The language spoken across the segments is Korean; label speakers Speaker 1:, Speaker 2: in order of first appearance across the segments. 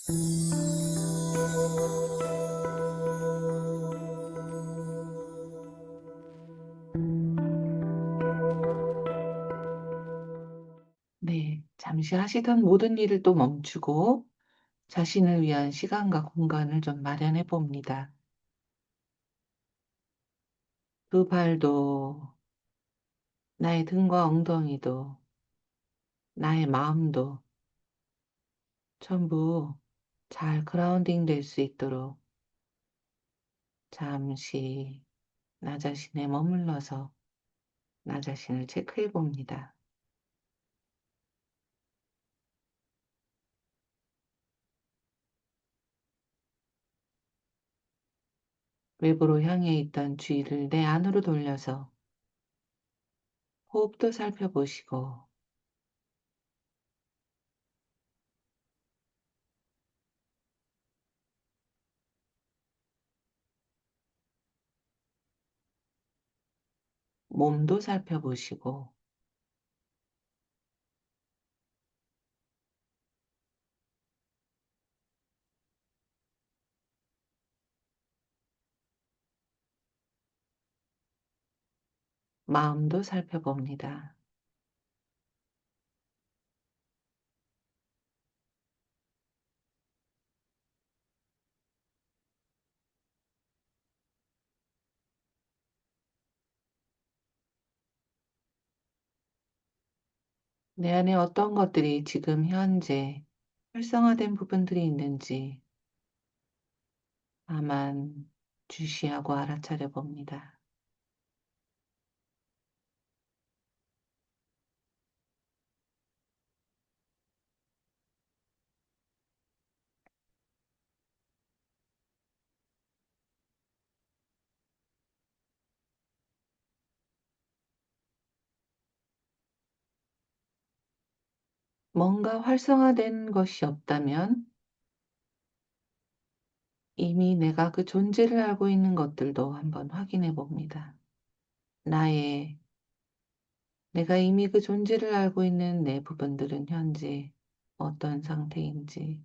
Speaker 1: 네. 잠시 하시던 모든 일을 또 멈추고 자신을 위한 시간과 공간을 좀 마련해 봅니다. 두 발도, 나의 등과 엉덩이도, 나의 마음도 전부 잘 그라운딩 될 수 있도록 잠시 나 자신에 머물러서 나 자신을 체크해 봅니다. 외부로 향해 있던 주의를 내 안으로 돌려서 호흡도 살펴보시고 몸도 살펴보시고 마음도 살펴봅니다. 내 안에 어떤 것들이 지금 현재 활성화된 부분들이 있는지 다만 주시하고 알아차려 봅니다. 뭔가 활성화된 것이 없다면 이미 내가 그 존재를 알고 있는 것들도 한번 확인해 봅니다. 나의, 내가 이미 그 존재를 알고 있는 내 부분들은 현재 어떤 상태인지,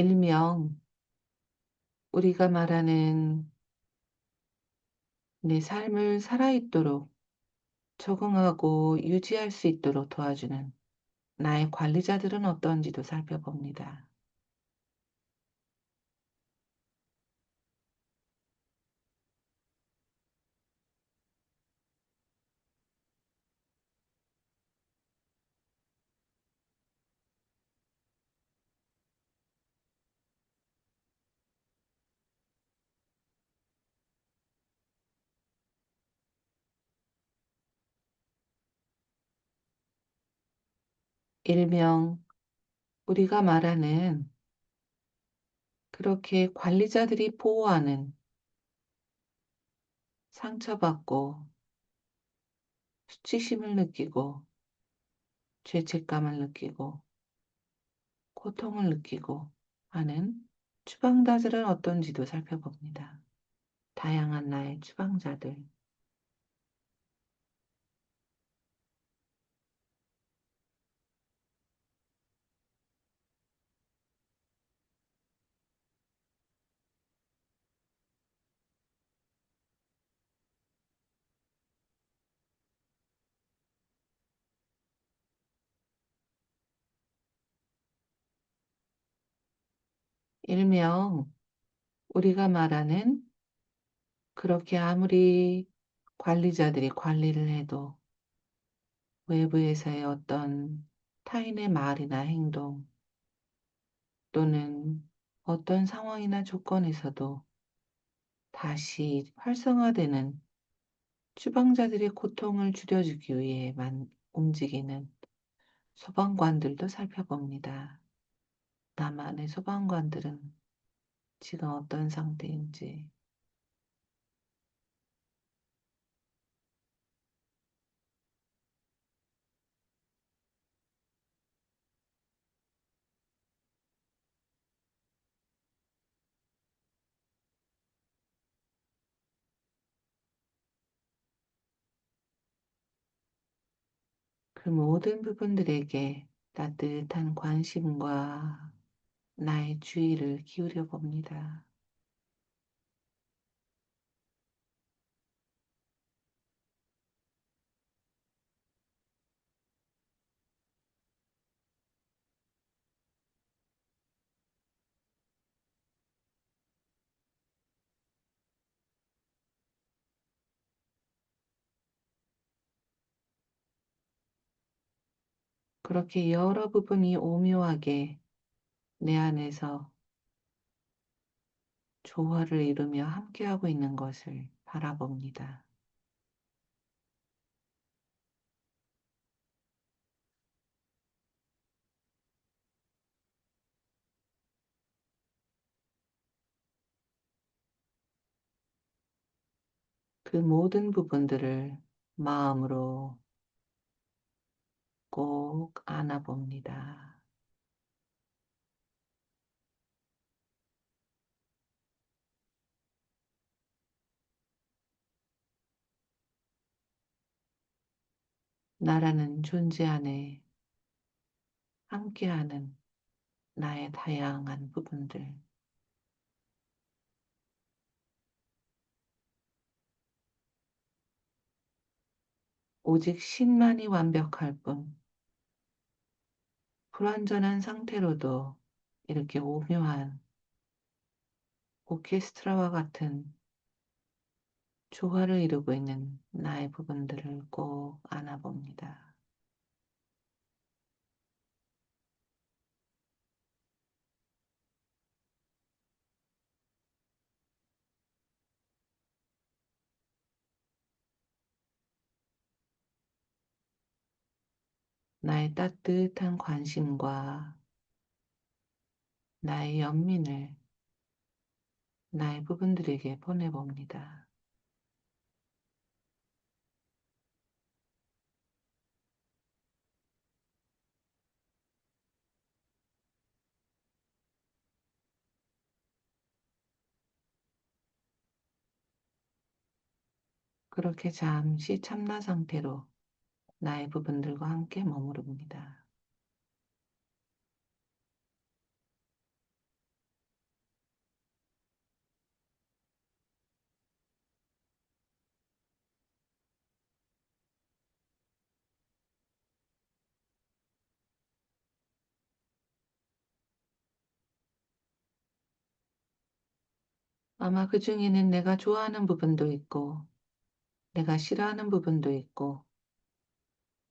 Speaker 1: 일명 우리가 말하는 내 삶을 살아있도록 적응하고 유지할 수 있도록 도와주는 나의 관리자들은 어떤지도 살펴봅니다. 일명 우리가 말하는 그렇게 관리자들이 보호하는 상처받고 수치심을 느끼고 죄책감을 느끼고 고통을 느끼고 하는 추방자들은 어떤지도 살펴봅니다. 다양한 나의 추방자들. 일명 우리가 말하는 그렇게 아무리 관리자들이 관리를 해도 외부에서의 어떤 타인의 말이나 행동 또는 어떤 상황이나 조건에서도 다시 활성화되는 추방자들의 고통을 줄여주기 위해만 움직이는 소방관들도 살펴봅니다. 나만의 소방관들은 지금 어떤 상태인지. 그 모든 부분들에게 따뜻한 관심과 나의 주의를 기울여 봅니다. 그렇게 여러 부분이 오묘하게 내 안에서 조화를 이루며 함께하고 있는 것을 바라봅니다. 그 모든 부분들을 마음으로 꼭 안아봅니다. 나라는 존재 안에 함께하는 나의 다양한 부분들, 오직 신만이 완벽할 뿐, 불완전한 상태로도 이렇게 오묘한 오케스트라와 같은 조화를 이루고 있는 나의 부분들을 꼭 안아봅니다. 나의 따뜻한 관심과 나의 연민을 나의 부분들에게 보내봅니다. 그렇게 잠시 참나 상태로 나의 부분들과 함께 머무릅니다. 아마 그 중에는 내가 좋아하는 부분도 있고, 내가 싫어하는 부분도 있고,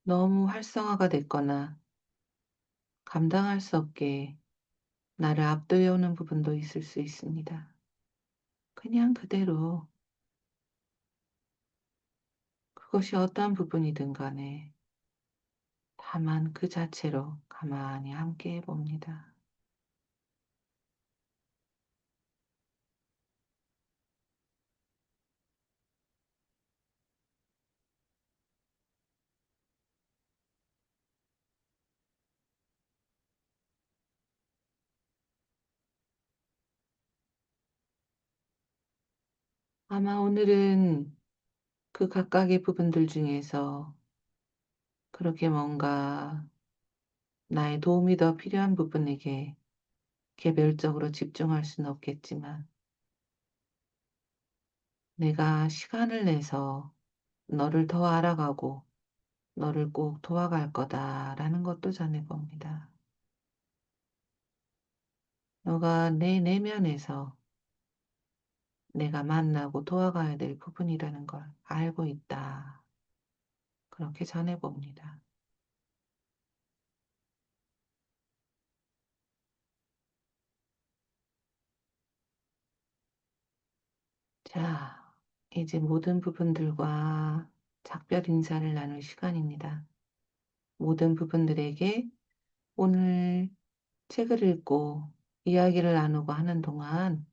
Speaker 1: 너무 활성화가 됐거나 감당할 수 없게 나를 압도해오는 부분도 있을 수 있습니다. 그냥 그대로 그것이 어떠한 부분이든 간에 다만 그 자체로 가만히 함께 해봅니다. 아마 오늘은 그 각각의 부분들 중에서 그렇게 뭔가 나의 도움이 더 필요한 부분에게 개별적으로 집중할 수는 없겠지만 내가 시간을 내서 너를 더 알아가고 너를 꼭 도와갈 거다라는 것도 전해봅니다. 너가 내 내면에서 내가 만나고 도와가야 될 부분이라는 걸 알고 있다. 그렇게 전해봅니다. 자, 이제 모든 부분들과 작별 인사를 나눌 시간입니다. 모든 부분들에게 오늘 책을 읽고 이야기를 나누고 하는 동안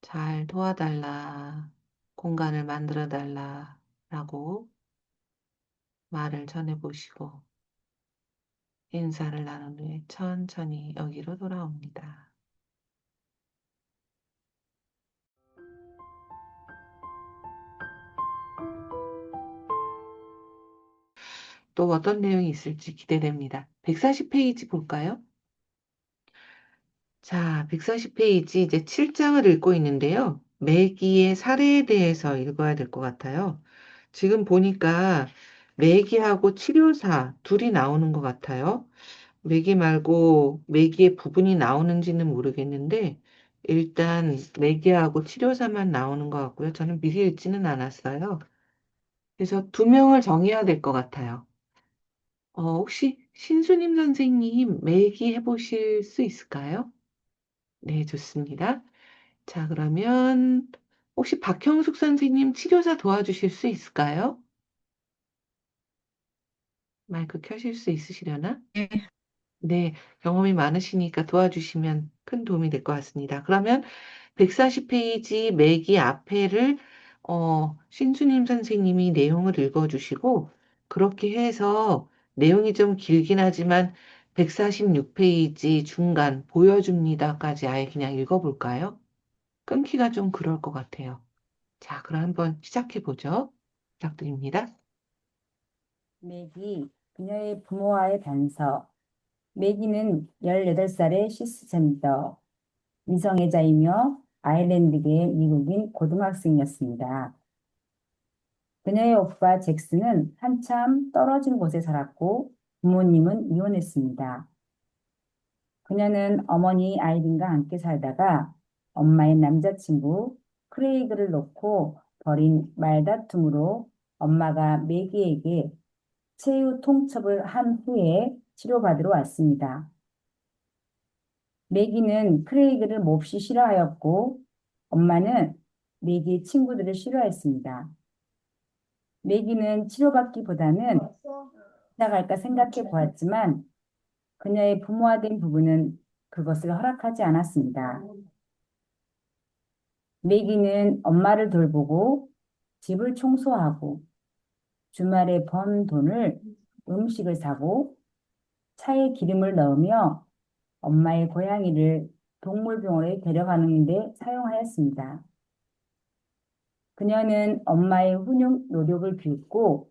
Speaker 1: 잘 도와달라, 공간을 만들어 달라 라고 말을 전해보시고 인사를 나눈 후에 천천히 여기로 돌아옵니다. 또 어떤 내용이 있을지 기대됩니다. 140페이지 볼까요? 자, 140페이지 이제 7장을 읽고 있는데요. 매기의 사례에 대해서 읽어야 될 것 같아요. 지금 보니까 매기하고 치료사 둘이 나오는 것 같아요. 매기 말고 매기의 부분이 나오는지는 모르겠는데 일단 매기하고 치료사만 나오는 것 같고요. 저는 미리 읽지는 않았어요. 그래서 두 명을 정해야 될 것 같아요. 혹시 신수님 선생님 매기 해보실 수 있을까요? 네, 좋습니다. 자, 그러면 혹시 박형숙 선생님 치료사 도와주실 수 있을까요? 마이크 켜실 수 있으시려나?
Speaker 2: 네,
Speaker 1: 네, 경험이 많으시니까 도와주시면 큰 도움이 될 것 같습니다. 그러면 140페이지 매기 앞에를 신수님 선생님이 내용을 읽어주시고 그렇게 해서 내용이 좀 길긴 하지만 146페이지 중간 보여줍니다까지 아예 그냥 읽어볼까요? 끊기가 좀 그럴 것 같아요. 자, 그럼 한번 시작해 보죠. 부탁드립니다.
Speaker 3: 맥이 그녀의 부모와의 단서. 맥이는 18살의 시스젠더 미성애자이며 아일랜드계 미국인 고등학생이었습니다. 그녀의 오빠 잭슨은 한참 떨어진 곳에 살았고 부모님은 이혼했습니다. 그녀는 어머니 아이린과 함께 살다가 엄마의 남자친구 크레이그를 놓고 벌인 말다툼으로 엄마가 매기에게 최후 통첩을 한 후에 치료받으러 왔습니다. 매기는 크레이그를 몹시 싫어하였고 엄마는 매기의 친구들을 싫어했습니다. 매기는 치료받기보다는 나갈까 생각해 보았지만 그녀의 부모화된 부부는 그것을 허락하지 않았습니다. 매기는 엄마를 돌보고 집을 청소하고 주말에 번 돈을 음식을 사고 차에 기름을 넣으며 엄마의 고양이를 동물병원에 데려가는 데 사용하였습니다. 그녀는 엄마의 훈육 노력을 비웃고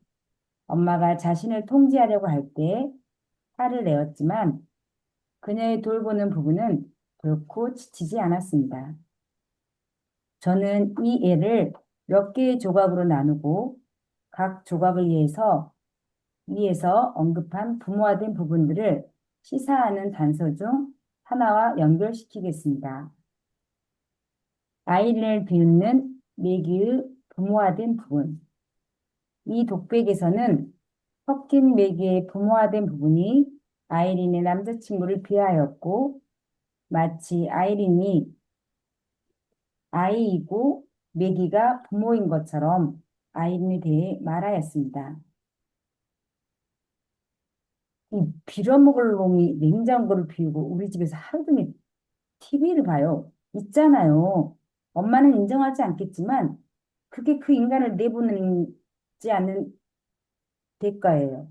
Speaker 3: 엄마가 자신을 통제하려고 할 때 화를 내었지만 그녀의 돌보는 부부는 결코 지치지 않았습니다. 저는 이 애를 몇 개의 조각으로 나누고 각 조각을 위에서 언급한 부모화된 부분들을 시사하는 단서 중 하나와 연결시키겠습니다. 아이를 비웃는 매기의 부모화된 부분. 이 독백에서는 섞인 매기의 부모화된 부분이 아이린의 남자친구를 비하하였고 마치 아이린이 아이이고 매기가 부모인 것처럼 아이린에 대해 말하였습니다. 이 빌어먹을 놈이 냉장고를 비우고 우리 집에서 하루 종일 TV를 봐요. 있잖아요. 엄마는 인정하지 않겠지만 그게 그 인간을 내보내지 않는 대가예요.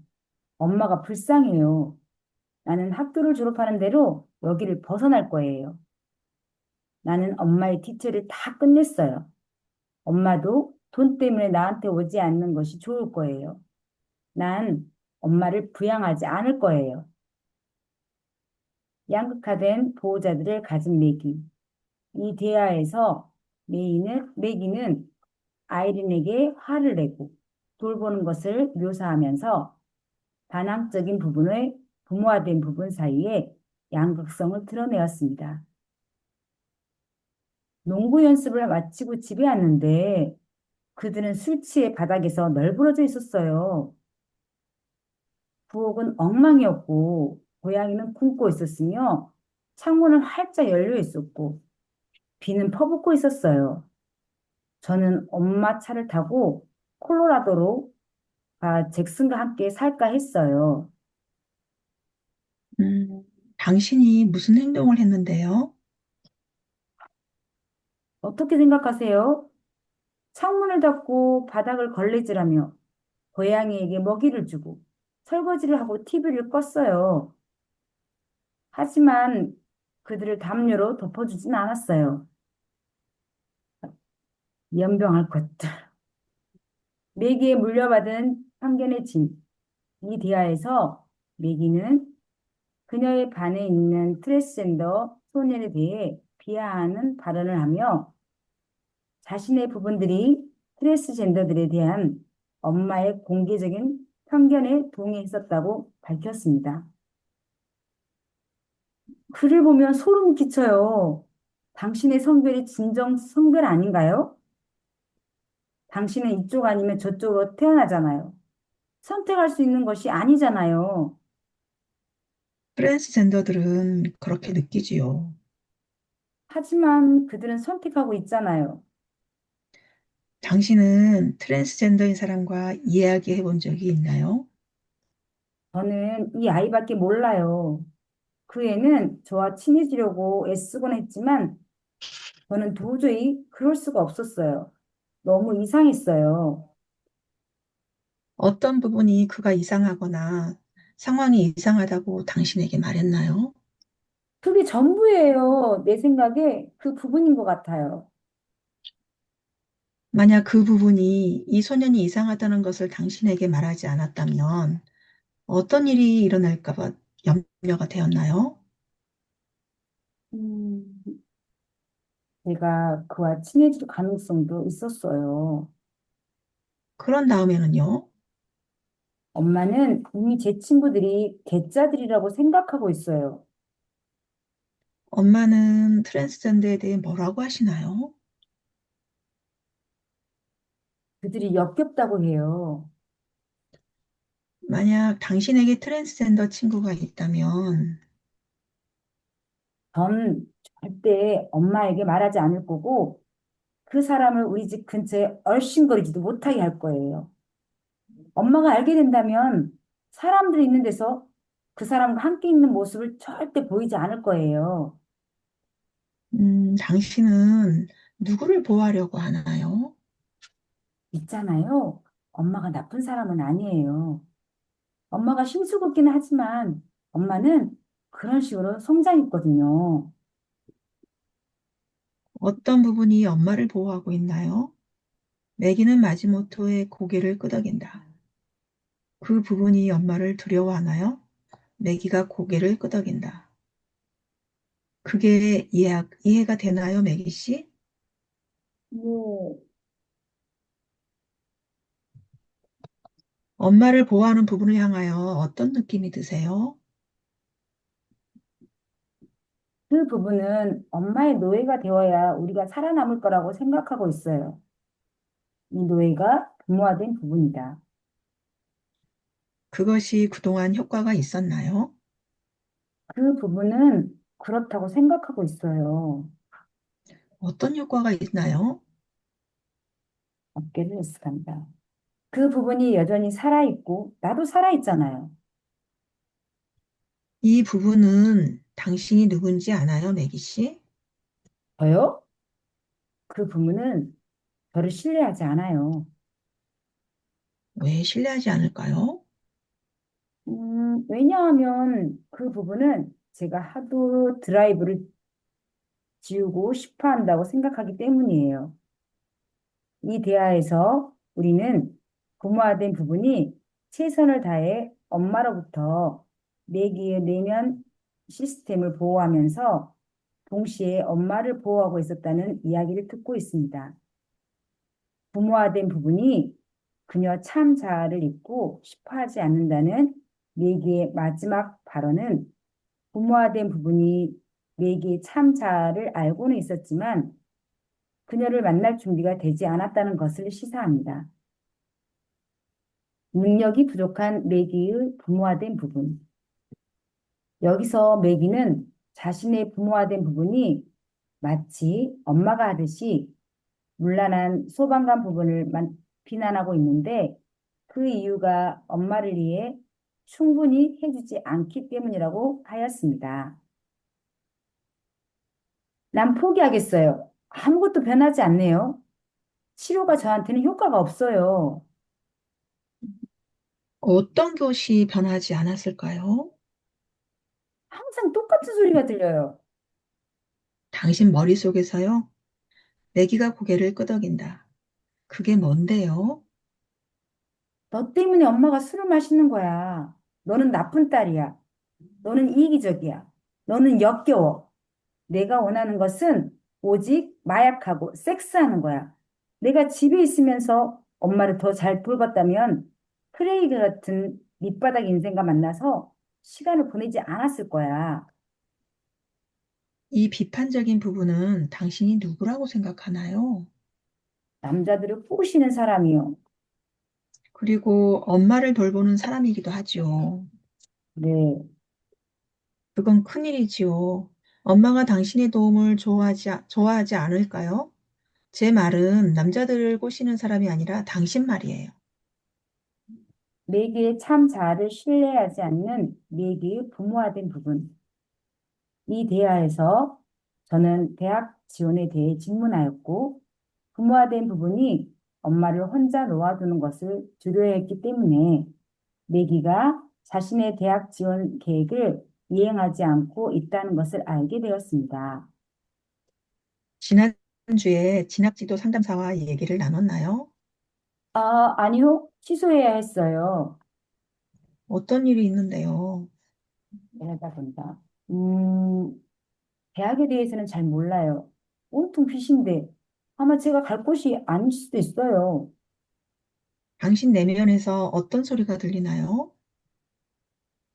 Speaker 3: 엄마가 불쌍해요. 나는 학교를 졸업하는 대로 여기를 벗어날 거예요. 나는 엄마의 뒷처리를 다 끝냈어요. 엄마도 돈 때문에 나한테 오지 않는 것이 좋을 거예요. 난 엄마를 부양하지 않을 거예요. 양극화된 보호자들을 가진 매기. 이 대화에서 매기는 아이린에게 화를 내고 돌보는 것을 묘사하면서 반항적인 부분의 부모화된 부분 사이에 양극성을 드러내었습니다. 농구 연습을 마치고 집에 왔는데 그들은 술 취해 바닥에서 널브러져 있었어요. 부엌은 엉망이었고 고양이는 굶고 있었으며 창문은 활짝 열려 있었고 비는 퍼붓고 있었어요. 저는 엄마 차를 타고 콜로라도로 잭슨과 함께 살까 했어요.
Speaker 2: 음, 당신이 무슨 행동을 했는데요?
Speaker 3: 어떻게 생각하세요? 창문을 닫고 바닥을 걸레질하며 고양이에게 먹이를 주고 설거지를 하고 TV를 껐어요. 하지만 그들을 담요로 덮어주진 않았어요. 연병할 것들. 매기에 물려받은 편견의 짐. 이 대화에서 매기는 그녀의 반에 있는 트랜스젠더 소년에 대해 비하하는 발언을 하며 자신의 부분들이 트랜스젠더들에 대한 엄마의 공개적인 편견에 동의했었다고 밝혔습니다. 글을 보면 소름 끼쳐요. 당신의 성별이 진정 성별 아닌가요? 당신은 이쪽 아니면 저쪽으로 태어나잖아요. 선택할 수 있는 것이 아니잖아요.
Speaker 2: 트랜스젠더들은 그렇게 느끼지요.
Speaker 3: 하지만 그들은 선택하고 있잖아요.
Speaker 2: 당신은 트랜스젠더인 사람과 이야기해 본 적이 있나요?
Speaker 3: 저는 이 아이밖에 몰라요. 그 애는 저와 친해지려고 애쓰곤 했지만 저는 도저히 그럴 수가 없었어요. 너무 이상했어요.
Speaker 2: 어떤 부분이 그가 이상하거나 상황이 이상하다고 당신에게 말했나요?
Speaker 3: 그게 전부예요. 내 생각에 그 부분인 것 같아요.
Speaker 2: 만약 그 부분이 이 소년이 이상하다는 것을 당신에게 말하지 않았다면 어떤 일이 일어날까 봐 염려가 되었나요?
Speaker 3: 음, 제가 그와 친해질 가능성도 있었어요.
Speaker 2: 그런 다음에는요,
Speaker 3: 엄마는 이미 제 친구들이 개짜들이라고 생각하고 있어요.
Speaker 2: 엄마는 트랜스젠더에 대해 뭐라고 하시나요?
Speaker 3: 그들이 역겹다고 해요.
Speaker 2: 만약 당신에게 트랜스젠더 친구가 있다면
Speaker 3: 전 절대 엄마에게 말하지 않을 거고 그 사람을 우리 집 근처에 얼씬거리지도 못하게 할 거예요. 엄마가 알게 된다면 사람들이 있는 데서 그 사람과 함께 있는 모습을 절대 보이지 않을 거예요.
Speaker 2: 당신은 누구를 보호하려고 하나요?
Speaker 3: 있잖아요. 엄마가 나쁜 사람은 아니에요. 엄마가 심술궂기는 하지만 엄마는 그런 식으로 성장했거든요.
Speaker 2: 어떤 부분이 엄마를 보호하고 있나요? 매기는 마지못해 고개를 끄덕인다. 그 부분이 엄마를 두려워하나요? 매기가 고개를 끄덕인다. 그게 이해가 되나요, 매기 씨?
Speaker 3: 네.
Speaker 2: 엄마를 보호하는 부분을 향하여 어떤 느낌이 드세요?
Speaker 3: 그 부분은 엄마의 노예가 되어야 우리가 살아남을 거라고 생각하고 있어요. 이 노예가 부모화된 부분이다.
Speaker 2: 그것이 그동안 효과가 있었나요?
Speaker 3: 그 부분은 그렇다고 생각하고 있어요.
Speaker 2: 어떤 효과가 있나요?
Speaker 3: 어깨를 으쓱한다. 그 부분이 여전히 살아있고 나도 살아있잖아요.
Speaker 2: 이 부분은 당신이 누군지 아나요, 매기 씨?
Speaker 3: 저요? 그 부분은 저를 신뢰하지 않아요.
Speaker 2: 왜 신뢰하지 않을까요?
Speaker 3: 왜냐하면 그 부분은 제가 하도 드라이브를 지우고 싶어 한다고 생각하기 때문이에요. 이 대화에서 우리는 부모화된 부분이 최선을 다해 엄마로부터 매기의 내면 시스템을 보호하면서 동시에 엄마를 보호하고 있었다는 이야기를 듣고 있습니다. 부모화된 부분이 그녀 참 자아를 잊고 싶어 하지 않는다는 매기의 마지막 발언은 부모화된 부분이 매기의 참 자아를 알고는 있었지만 그녀를 만날 준비가 되지 않았다는 것을 시사합니다. 능력이 부족한 매기의 부모화된 부분. 여기서 매기는 자신의 부모화된 부분이 마치 엄마가 하듯이 문란한 소방관 부분을 비난하고 있는데 그 이유가 엄마를 위해 충분히 해주지 않기 때문이라고 하였습니다. 난 포기하겠어요. 아무것도 변하지 않네요. 치료가 저한테는 효과가 없어요.
Speaker 2: 어떤 것이 변하지 않았을까요?
Speaker 3: 항상 똑같은 소리가 들려요.
Speaker 2: 당신 머릿속에서요? 매기가 고개를 끄덕인다. 그게 뭔데요?
Speaker 3: 너 때문에 엄마가 술을 마시는 거야. 너는 나쁜 딸이야. 너는 이기적이야. 너는 역겨워. 내가 원하는 것은 오직 마약하고 섹스하는 거야. 내가 집에 있으면서 엄마를 더 잘 돌봤다면 크레이그 같은 밑바닥 인생과 만나서 시간을 보내지 않았을 거야.
Speaker 2: 이 비판적인 부분은 당신이 누구라고 생각하나요?
Speaker 3: 남자들을 꼬시는 사람이요.
Speaker 2: 그리고 엄마를 돌보는 사람이기도 하죠.
Speaker 3: 네.
Speaker 2: 그건 큰일이지요. 엄마가 당신의 도움을 좋아하지 않을까요? 제 말은 남자들을 꼬시는 사람이 아니라 당신 말이에요.
Speaker 3: 매개의 참 자아를 신뢰하지 않는 매개의 부모화된 부분. 이 대화에서 저는 대학 지원에 대해 질문하였고, 부모화된 부분이 엄마를 혼자 놓아두는 것을 두려워했기 때문에 매기가 자신의 대학 지원 계획을 이행하지 않고 있다는 것을 알게 되었습니다.
Speaker 2: 지난주에 진학지도 상담사와 얘기를 나눴나요?
Speaker 3: 아니요. 취소해야 했어요.
Speaker 2: 어떤 일이 있는데요?
Speaker 3: 이러다 본다. 대학에 대해서는 잘 몰라요. 온통 빚인데 아마 제가 갈 곳이 아닐 수도 있어요.
Speaker 2: 당신 내면에서 어떤 소리가 들리나요?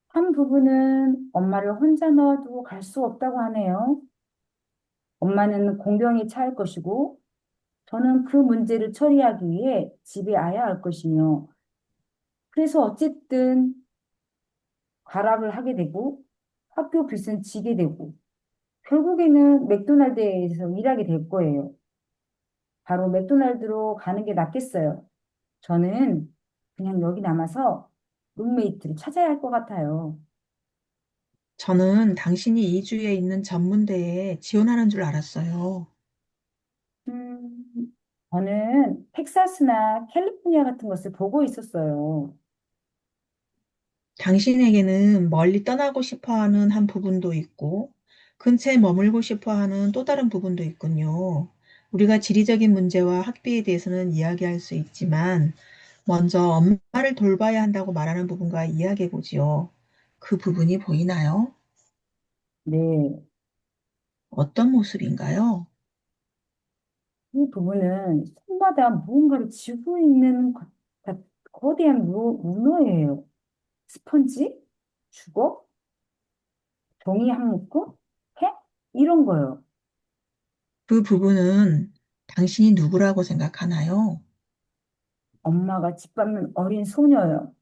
Speaker 3: 한 부분은 엄마를 혼자 넣어두고 갈 수 없다고 하네요. 엄마는 공경에 처할 것이고 저는 그 문제를 처리하기 위해 집에 와야 할 것이며 그래서 어쨌든 가락을 하게 되고 학교 빚은 지게 되고 결국에는 맥도날드에서 일하게 될 거예요. 바로 맥도날드로 가는 게 낫겠어요. 저는 그냥 여기 남아서 룸메이트를 찾아야 할 것 같아요.
Speaker 2: 당신이 이주에 있는 전문대에 지원하는 줄 알았어요.
Speaker 3: 음, 저는 텍사스나 캘리포니아 같은 것을 보고 있었어요.
Speaker 2: 당신에게는 멀리 떠나고 싶어 하는 한 부분도 있고, 근처에 머물고 싶어 하는 또 다른 부분도 있군요. 우리가 지리적인 문제와 학비에 대해서는 이야기할 수 있지만, 먼저 엄마를 돌봐야 한다고 말하는 부분과 이야기해 보지요. 그 부분이 보이나요?
Speaker 3: 네,
Speaker 2: 어떤 모습인가요?
Speaker 3: 이 부분은 손마다 무언가를 쥐고 있는 거대한 문어예요. 스펀지? 주걱? 종이 한 묶음? 팩? 이런 거요.
Speaker 2: 그 부분은 당신이 누구라고 생각하나요?
Speaker 3: 엄마가 짓밟는 어린 소녀요.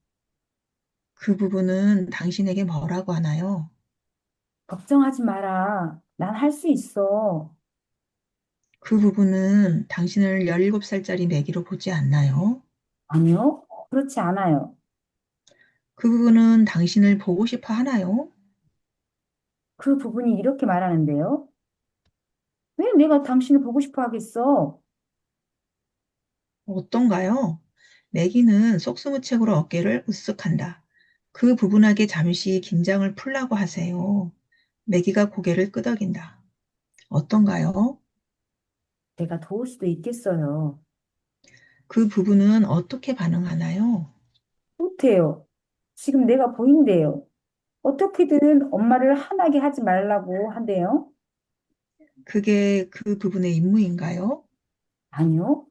Speaker 2: 그 부분은 당신에게 뭐라고 하나요?
Speaker 3: 걱정하지 마라. 난 할 수 있어.
Speaker 2: 그 부분은 당신을 17살짜리 매기로 보지 않나요?
Speaker 3: 아니요, 그렇지 않아요.
Speaker 2: 그 부분은 당신을 보고 싶어 하나요?
Speaker 3: 그 부분이 이렇게 말하는데요. 왜 내가 당신을 보고 싶어 하겠어?
Speaker 2: 어떤가요? 매기는 속수무책으로 어깨를 으쓱한다. 그 부분에게 잠시 긴장을 풀라고 하세요. 매기가 고개를 끄덕인다. 어떤가요?
Speaker 3: 내가 도울 수도 있겠어요.
Speaker 2: 그 부분은 어떻게 반응하나요?
Speaker 3: 못해요. 지금 내가 보인대요. 어떻게든 엄마를 화나게 하지 말라고 한대요.
Speaker 2: 그게 그 부분의 임무인가요?
Speaker 3: 아니요.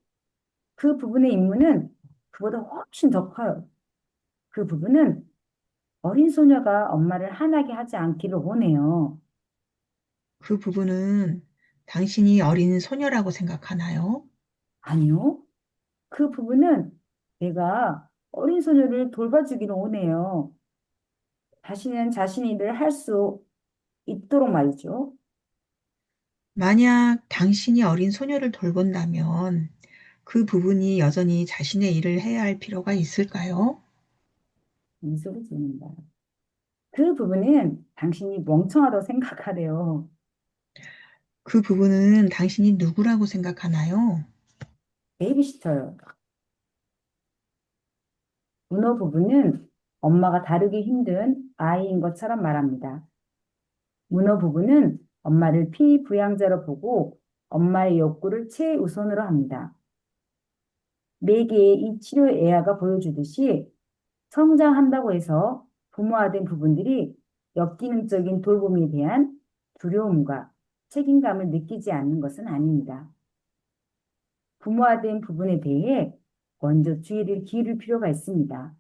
Speaker 3: 그 부분의 임무는 그보다 훨씬 더 커요. 그 부분은 어린 소녀가 엄마를 화나게 하지 않기를 원해요.
Speaker 2: 그 부분은 당신이 어린 소녀라고 생각하나요?
Speaker 3: 아니요. 그 부분은 내가 어린 소녀를 돌봐주기를 원해요. 다시는 자신이 일을 할 수 있도록 말이죠.
Speaker 2: 만약 당신이 어린 소녀를 돌본다면 그 부분이 여전히 자신의 일을 해야 할 필요가 있을까요?
Speaker 3: 미소를 짓는다. 그 부분은 당신이 멍청하다고 생각하래요.
Speaker 2: 그 부분은 당신이 누구라고 생각하나요?
Speaker 3: 베이비시터요. 문어 부부는 엄마가 다루기 힘든 아이인 것처럼 말합니다. 문어 부부는 엄마를 피부양자로 보고 엄마의 욕구를 최우선으로 합니다. 매개의 이 치료 애화가 보여주듯이 성장한다고 해서 부모화된 부분들이 역기능적인 돌봄에 대한 두려움과 책임감을 느끼지 않는 것은 아닙니다. 부모화된 부분에 대해 먼저 주의를 기울일 필요가 있습니다.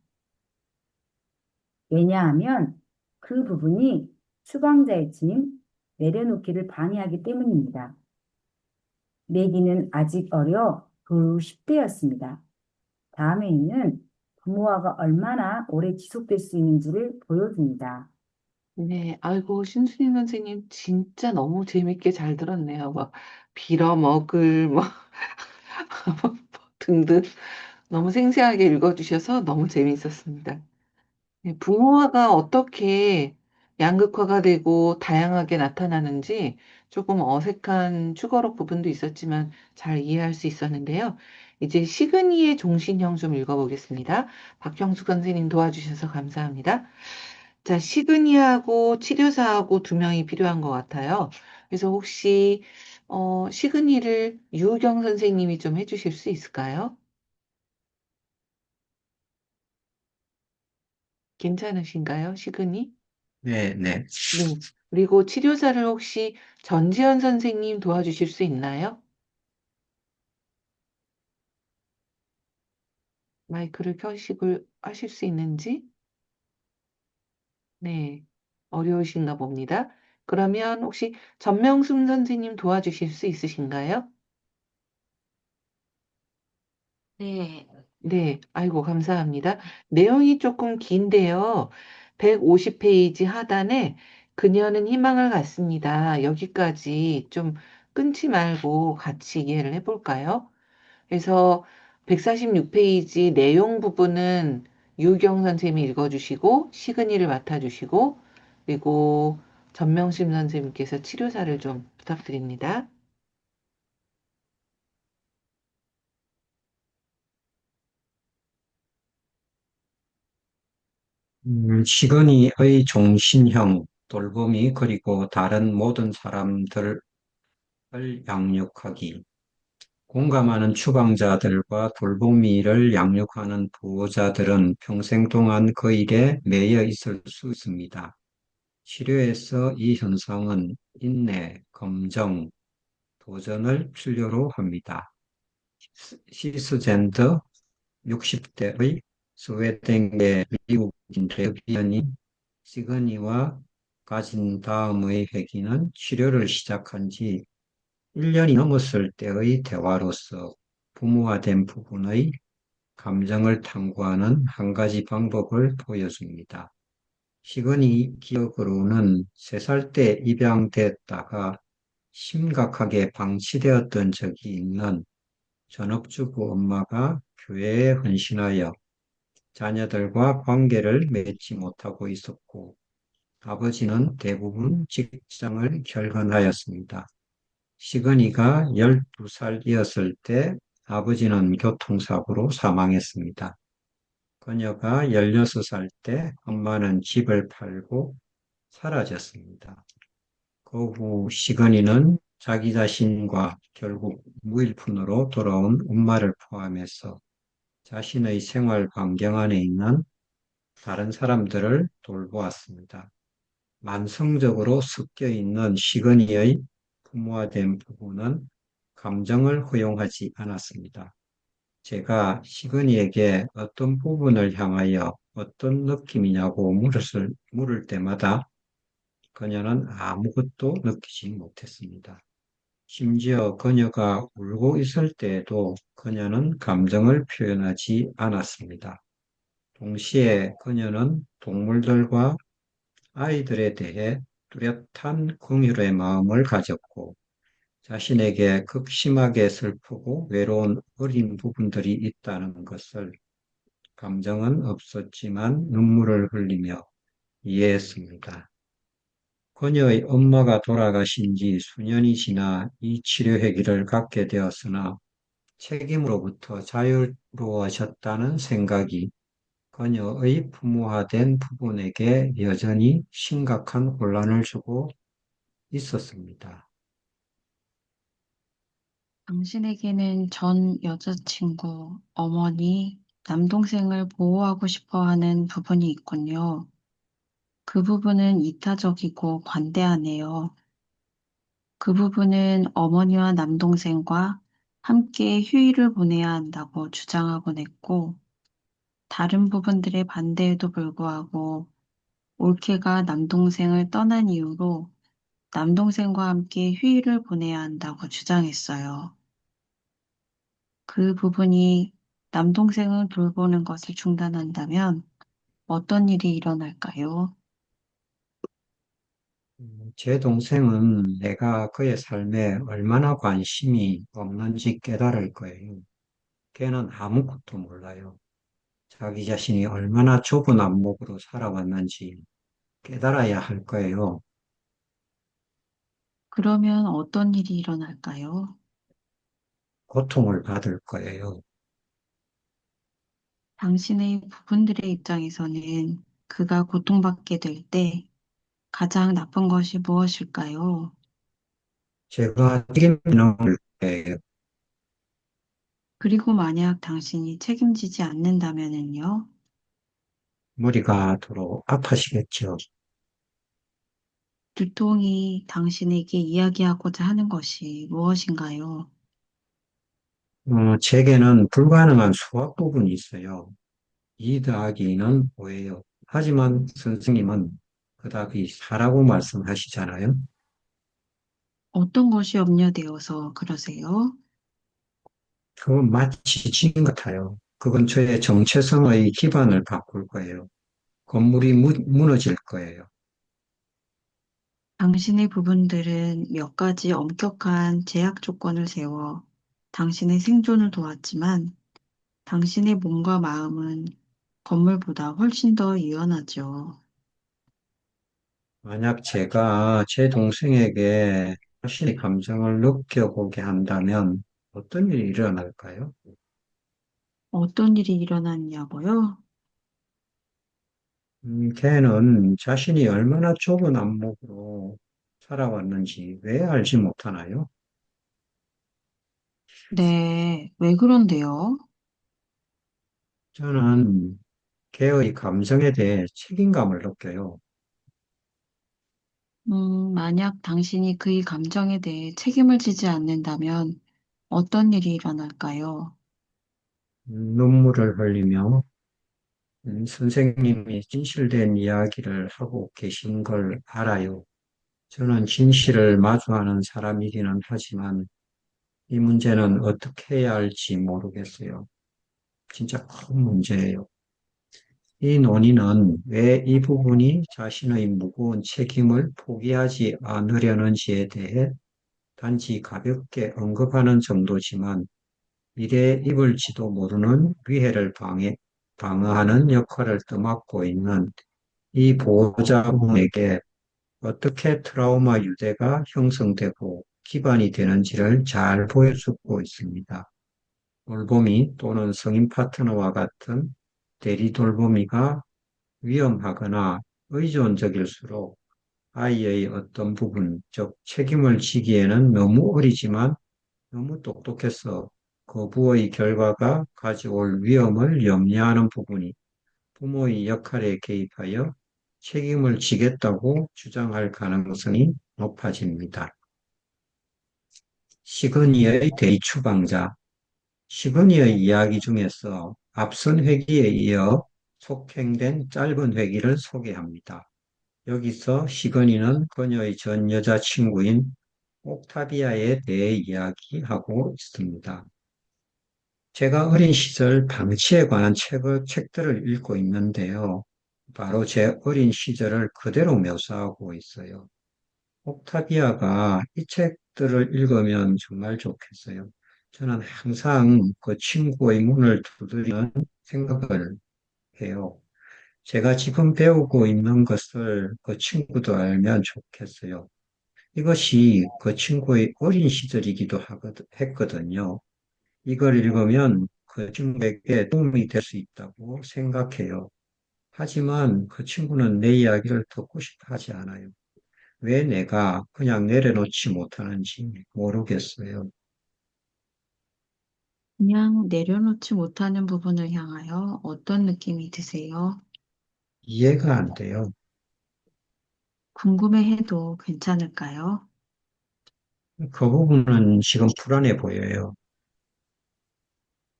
Speaker 3: 왜냐하면 그 부분이 추방자의 짐, 내려놓기를 방해하기 때문입니다. 내기는 아직 어려 겨우 10대였습니다. 다음에 있는 부모화가 얼마나 오래 지속될 수 있는지를 보여줍니다.
Speaker 1: 네, 아이고, 신수님 선생님 진짜 너무 재밌게 잘 들었네요. 막, 빌어먹을, 뭐, 등등. 너무 생생하게 읽어주셔서 너무 재밌었습니다. 네, 붕어화가 어떻게 양극화가 되고 다양하게 나타나는지 조금 어색한 축어록 부분도 있었지만 잘 이해할 수 있었는데요. 이제 시그니의 종신형 좀 읽어보겠습니다. 박형숙 선생님 도와주셔서 감사합니다. 자, 시그니하고 치료사하고 두 명이 필요한 것 같아요. 그래서 혹시 시그니를 유경 선생님이 좀 해주실 수 있을까요? 괜찮으신가요, 시그니?
Speaker 4: 네, 네.
Speaker 1: 네. 그리고 치료사를 혹시 전지현 선생님 도와주실 수 있나요? 마이크를 켜시고 하실 수 있는지? 네. 어려우신가 봅니다. 그러면 혹시 전명순 선생님 도와주실 수 있으신가요?
Speaker 5: 네,
Speaker 1: 네. 아이고, 감사합니다. 내용이 조금 긴데요. 150페이지 하단에 그녀는 희망을 갖습니다. 여기까지 좀 끊지 말고 같이 이해를 해볼까요? 그래서 146페이지 내용 부분은 유경 선생님이 읽어주시고 시그니를 맡아주시고 그리고 전명심 선생님께서 치료사를 좀 부탁드립니다.
Speaker 4: 시건이의 종신형, 돌봄이 그리고 다른 모든 사람들을 양육하기. 공감하는 추방자들과 돌보미를 양육하는 보호자들은 평생 동안 그 일에 매여 있을 수 있습니다. 치료에서 이 현상은 인내, 검정, 도전을 필요로 합니다. 시스젠더 60대의 스웨덴계 미국인 레비언이 시그니와 가진 다음의 회기는 치료를 시작한 지 1년이 넘었을 때의 대화로서 부모화된 부분의 감정을 탐구하는 한 가지 방법을 보여줍니다. 시그니 기억으로는 3살 때 입양됐다가 심각하게 방치되었던 적이 있는 전업주부 엄마가 교회에 헌신하여 자녀들과 관계를 맺지 못하고 있었고, 아버지는 대부분 직장을 결근하였습니다. 시그니가 12살이었을 때 아버지는 교통사고로 사망했습니다. 그녀가 16살 때 엄마는 집을 팔고 사라졌습니다. 그 후 시그니는 자기 자신과 결국 무일푼으로 돌아온 엄마를 포함해서 자신의 생활 반경 안에 있는 다른 사람들을 돌보았습니다. 만성적으로 섞여 있는 시그니의 부모화된 부분은 감정을 허용하지 않았습니다. 제가 시그니에게 어떤 부분을 향하여 어떤 느낌이냐고 물을 때마다 그녀는 아무것도 느끼지 못했습니다. 심지어 그녀가 울고 있을 때에도 그녀는 감정을 표현하지 않았습니다. 동시에 그녀는 동물들과 아이들에 대해 뚜렷한 긍휼의 마음을 가졌고 자신에게 극심하게 슬프고 외로운 어린 부분들이 있다는 것을 감정은 없었지만 눈물을 흘리며 이해했습니다. 그녀의 엄마가 돌아가신 지 수년이 지나 이 치료회기를 갖게 되었으나 책임으로부터 자유로워졌다는 생각이 그녀의 부모화된 부분에게 여전히 심각한 혼란을 주고 있었습니다.
Speaker 5: 당신에게는 전 여자친구, 어머니, 남동생을 보호하고 싶어 하는 부분이 있군요. 그 부분은 이타적이고 관대하네요. 그 부분은 어머니와 남동생과 함께 휴일을 보내야 한다고 주장하곤 했고, 다른 부분들의 반대에도 불구하고 올케가 남동생을 떠난 이후로 남동생과 함께 휴일을 보내야 한다고 주장했어요. 그 부분이 남동생을 돌보는 것을 중단한다면 어떤 일이 일어날까요?
Speaker 4: 제 동생은 내가 그의 삶에 얼마나 관심이 없는지 깨달을 거예요. 걔는 아무것도 몰라요. 자기 자신이 얼마나 좁은 안목으로 살아왔는지 깨달아야 할 거예요.
Speaker 5: 그러면 어떤 일이 일어날까요?
Speaker 4: 고통을 받을 거예요.
Speaker 5: 당신의 부분들의 입장에서는 그가 고통받게 될 때 가장 나쁜 것이 무엇일까요?
Speaker 4: 제가 책임을 물 거예요.
Speaker 5: 그리고 만약 당신이 책임지지 않는다면은요?
Speaker 4: 머리가 도록 아파시겠죠.
Speaker 5: 두통이 당신에게 이야기하고자 하는 것이 무엇인가요?
Speaker 4: 제게는 불가능한 수학 부분이 있어요. 2 더하기 2는 5예요. 하지만 선생님은 그 답이 4라고 말씀하시잖아요.
Speaker 5: 어떤 것이 염려되어서 그러세요?
Speaker 4: 그건 마치 진 같아요. 그건 저의 정체성의 기반을 바꿀 거예요. 건물이 무너질 거예요.
Speaker 5: 당신의 부분들은 몇 가지 엄격한 제약 조건을 세워 당신의 생존을 도왔지만 당신의 몸과 마음은 건물보다 훨씬 더 유연하죠.
Speaker 4: 만약 제가 제 동생에게 자신의 감정을 느껴보게 한다면 어떤 일이 일어날까요?
Speaker 5: 어떤 일이 일어났냐고요?
Speaker 4: 걔는 자신이 얼마나 좁은 안목으로 살아왔는지 왜 알지 못하나요?
Speaker 5: 네, 왜 그런데요?
Speaker 4: 저는 걔의 감정에 대해 책임감을 느껴요.
Speaker 5: 만약 당신이 그의 감정에 대해 책임을 지지 않는다면 어떤 일이 일어날까요?
Speaker 4: 눈물을 흘리며 선생님이 진실된 이야기를 하고 계신 걸 알아요. 저는 진실을 마주하는 사람이기는 하지만 이 문제는 어떻게 해야 할지 모르겠어요. 진짜 큰 문제예요. 이 논의는 왜 이 부분이 자신의 무거운 책임을 포기하지 않으려는지에 대해 단지 가볍게 언급하는 정도지만 미래에 입을지도 모르는 위해를 방어하는 역할을 떠맡고 있는 이 보호자분에게 어떻게 트라우마 유대가 형성되고 기반이 되는지를 잘 보여주고 있습니다. 돌보미 또는 성인 파트너와 같은 대리 돌보미가 위험하거나 의존적일수록 아이의 어떤 부분, 즉 책임을 지기에는 너무 어리지만 너무 똑똑해서 거부의 결과가 가져올 위험을 염려하는 부분이 부모의 역할에 개입하여 책임을 지겠다고 주장할 가능성이 높아집니다. 시그니의 대추방자. 시그니의 이야기 중에서 앞선 회기에 이어 속행된 짧은 회기를 소개합니다. 여기서 시그니는 그녀의 전 여자친구인 옥타비아에 대해 이야기하고 있습니다. 제가 어린 시절 방치에 관한 책들을 읽고 있는데요. 바로 제 어린 시절을 그대로 묘사하고 있어요. 옥타비아가 이 책들을 읽으면 정말 좋겠어요. 저는 항상 그 친구의 문을 두드리는 생각을 해요. 제가 지금 배우고 있는 것을 그 친구도 알면 좋겠어요. 이것이 그 친구의 어린 시절이기도 했거든요. 이걸 읽으면 그 친구에게 도움이 될 수 있다고 생각해요. 하지만 그 친구는 내 이야기를 듣고 싶어 하지 않아요. 왜 내가 그냥 내려놓지 못하는지 모르겠어요.
Speaker 5: 그냥 내려놓지 못하는 부분을 향하여 어떤 느낌이 드세요?
Speaker 4: 이해가 안 돼요.
Speaker 5: 궁금해해도 괜찮을까요?
Speaker 4: 그 부분은 지금 불안해 보여요.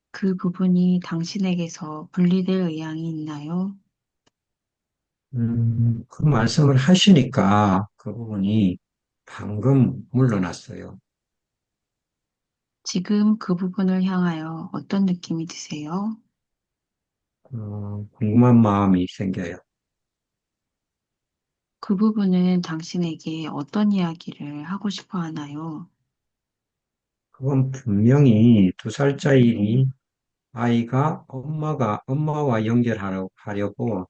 Speaker 5: 그 부분이 당신에게서 분리될 의향이 있나요?
Speaker 4: 그 말씀을 하시니까 그 부분이 방금 물러났어요.
Speaker 5: 지금 그 부분을 향하여 어떤 느낌이 드세요?
Speaker 4: 궁금한 마음이 생겨요.
Speaker 5: 그 부분은 당신에게 어떤 이야기를 하고 싶어 하나요?
Speaker 4: 그건 분명히 2살짜리 아이가 엄마와 연결하려고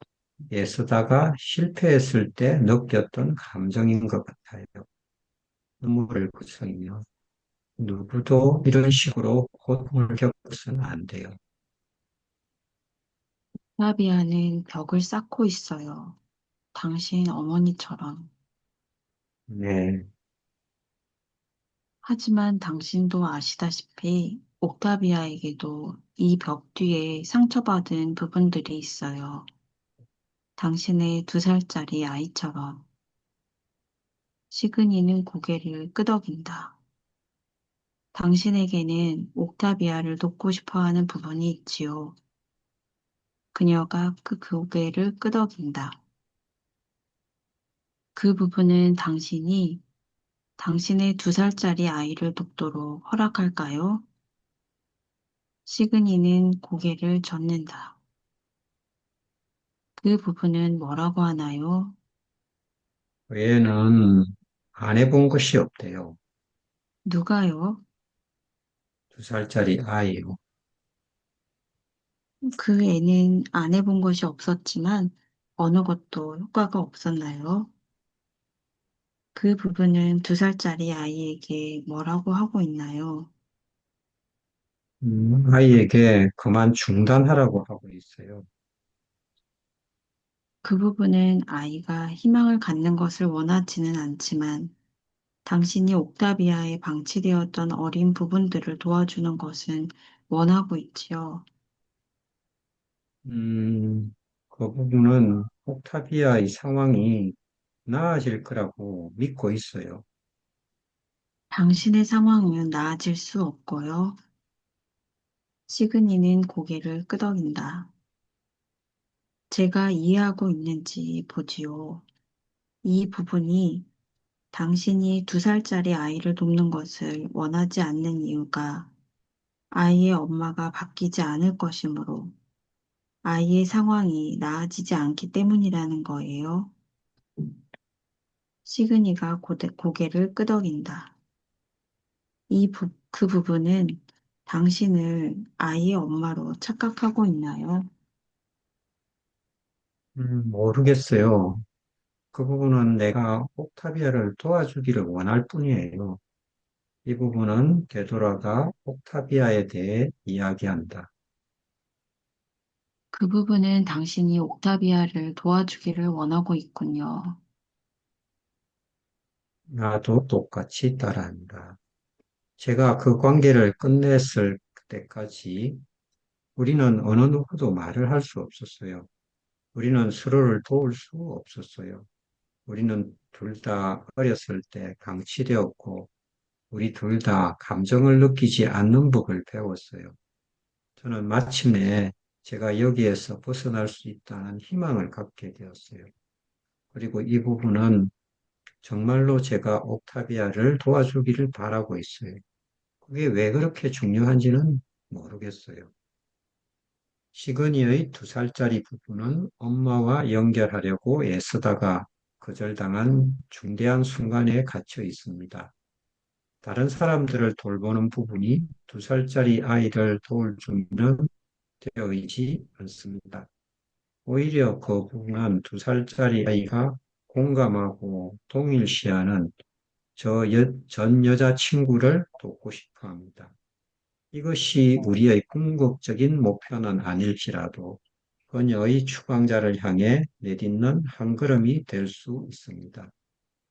Speaker 4: 애쓰다가 실패했을 때 느꼈던 감정인 것 같아요. 눈물을 그치며 누구도 이런 식으로 고통을 겪어서는 안 돼요.
Speaker 5: 나비아는 벽을 쌓고 있어요. 당신 어머니처럼.
Speaker 4: 네,
Speaker 5: 하지만 당신도 아시다시피 옥타비아에게도 이 벽 뒤에 상처받은 부분들이 있어요. 당신의 2살짜리 아이처럼. 시그니는 고개를 끄덕인다. 당신에게는 옥타비아를 돕고 싶어 하는 부분이 있지요. 그녀가 그 고개를 끄덕인다. 그 부분은 당신이 당신의 2살짜리 아이를 돕도록 허락할까요? 시그니는 고개를 젓는다. 그 부분은 뭐라고 하나요?
Speaker 4: 외에는 안 해본 것이 없대요.
Speaker 5: 누가요?
Speaker 4: 2살짜리 아이요.
Speaker 5: 그 애는 안 해본 것이 없었지만 어느 것도 효과가 없었나요? 그 부분은 2살짜리 아이에게 뭐라고 하고 있나요?
Speaker 4: 아이에게 그만 중단하라고 하고 있어요.
Speaker 5: 그 부분은 아이가 희망을 갖는 것을 원하지는 않지만 당신이 옥타비아에 방치되었던 어린 부분들을 도와주는 것은 원하고 있지요.
Speaker 4: 그 부분은 옥타비아의 상황이 나아질 거라고 믿고 있어요.
Speaker 5: 당신의 상황은 나아질 수 없고요. 시그니는 고개를 끄덕인다. 제가 이해하고 있는지 보지요. 이 부분이 당신이 2살짜리 아이를 돕는 것을 원하지 않는 이유가 아이의 엄마가 바뀌지 않을 것이므로 아이의 상황이 나아지지 않기 때문이라는 거예요. 시그니가 고개를 끄덕인다. 그 부분은 당신을 아이의 엄마로 착각하고 있나요?
Speaker 4: 모르겠어요. 그 부분은 내가 옥타비아를 도와주기를 원할 뿐이에요. 이 부분은 되돌아가 옥타비아에 대해 이야기한다.
Speaker 5: 그 부분은 당신이 옥타비아를 도와주기를 원하고 있군요.
Speaker 4: 나도 똑같이 따라한다. 제가 그 관계를 끝냈을 때까지 우리는 어느 누구도 말을 할 수 없었어요. 우리는 서로를 도울 수 없었어요. 우리는 둘 다 어렸을 때 방치되었고, 우리 둘 다 감정을 느끼지 않는 법을 배웠어요. 저는 마침내 제가 여기에서 벗어날 수 있다는 희망을 갖게 되었어요. 그리고 이 부분은 정말로 제가 옥타비아를 도와주기를 바라고 있어요. 그게 왜 그렇게 중요한지는 모르겠어요. 시그니의 2살짜리 부부는 엄마와 연결하려고 애쓰다가 거절당한 중대한 순간에 갇혀 있습니다. 다른 사람들을 돌보는 부분이 2살짜리 아이를 도울 준비는 되어 있지 않습니다. 오히려 그 부분은 2살짜리 아이가 공감하고 동일시하는 전 여자친구를 돕고 싶어 합니다. 이것이 우리의 궁극적인 목표는 아닐지라도 그녀의 추방자를 향해 내딛는 한 걸음이 될 수 있습니다.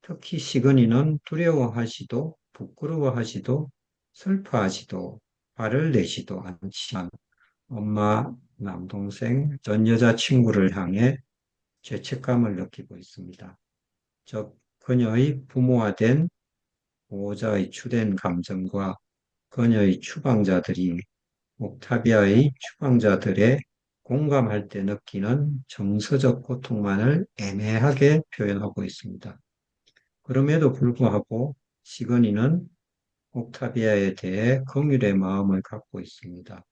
Speaker 4: 특히 시그니는 두려워하지도 부끄러워하지도 슬퍼하지도 화를 내지도 않지만 엄마, 남동생, 전 여자친구를 향해 죄책감을 느끼고 있습니다. 즉, 그녀의 부모화된 보호자의 주된 감정과 그녀의 추방자들이 옥타비아의 추방자들의 공감할 때 느끼는 정서적 고통만을 애매하게 표현하고 있습니다. 그럼에도 불구하고 시그니는 옥타비아에 대해 긍휼의 마음을 갖고 있습니다.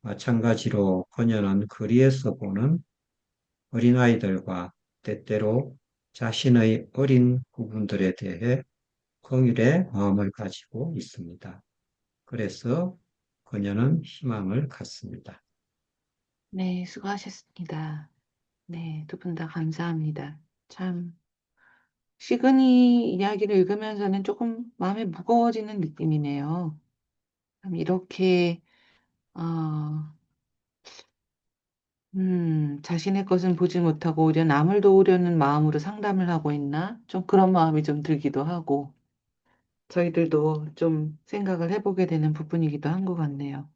Speaker 4: 마찬가지로 그녀는 거리에서 보는 어린아이들과 때때로 자신의 어린 부분들에 대해 긍휼의 마음을 가지고 있습니다. 그래서 그녀는 희망을 갖습니다.
Speaker 1: 네, 수고하셨습니다. 네, 두 분 다 감사합니다. 참, 시그니 이야기를 읽으면서는 조금 마음이 무거워지는 느낌이네요. 참 이렇게, 어, 자신의 것은 보지 못하고 오히려 남을 도우려는 마음으로 상담을 하고 있나? 좀 그런 마음이 좀 들기도 하고, 저희들도 좀 생각을 해보게 되는 부분이기도 한 것 같네요.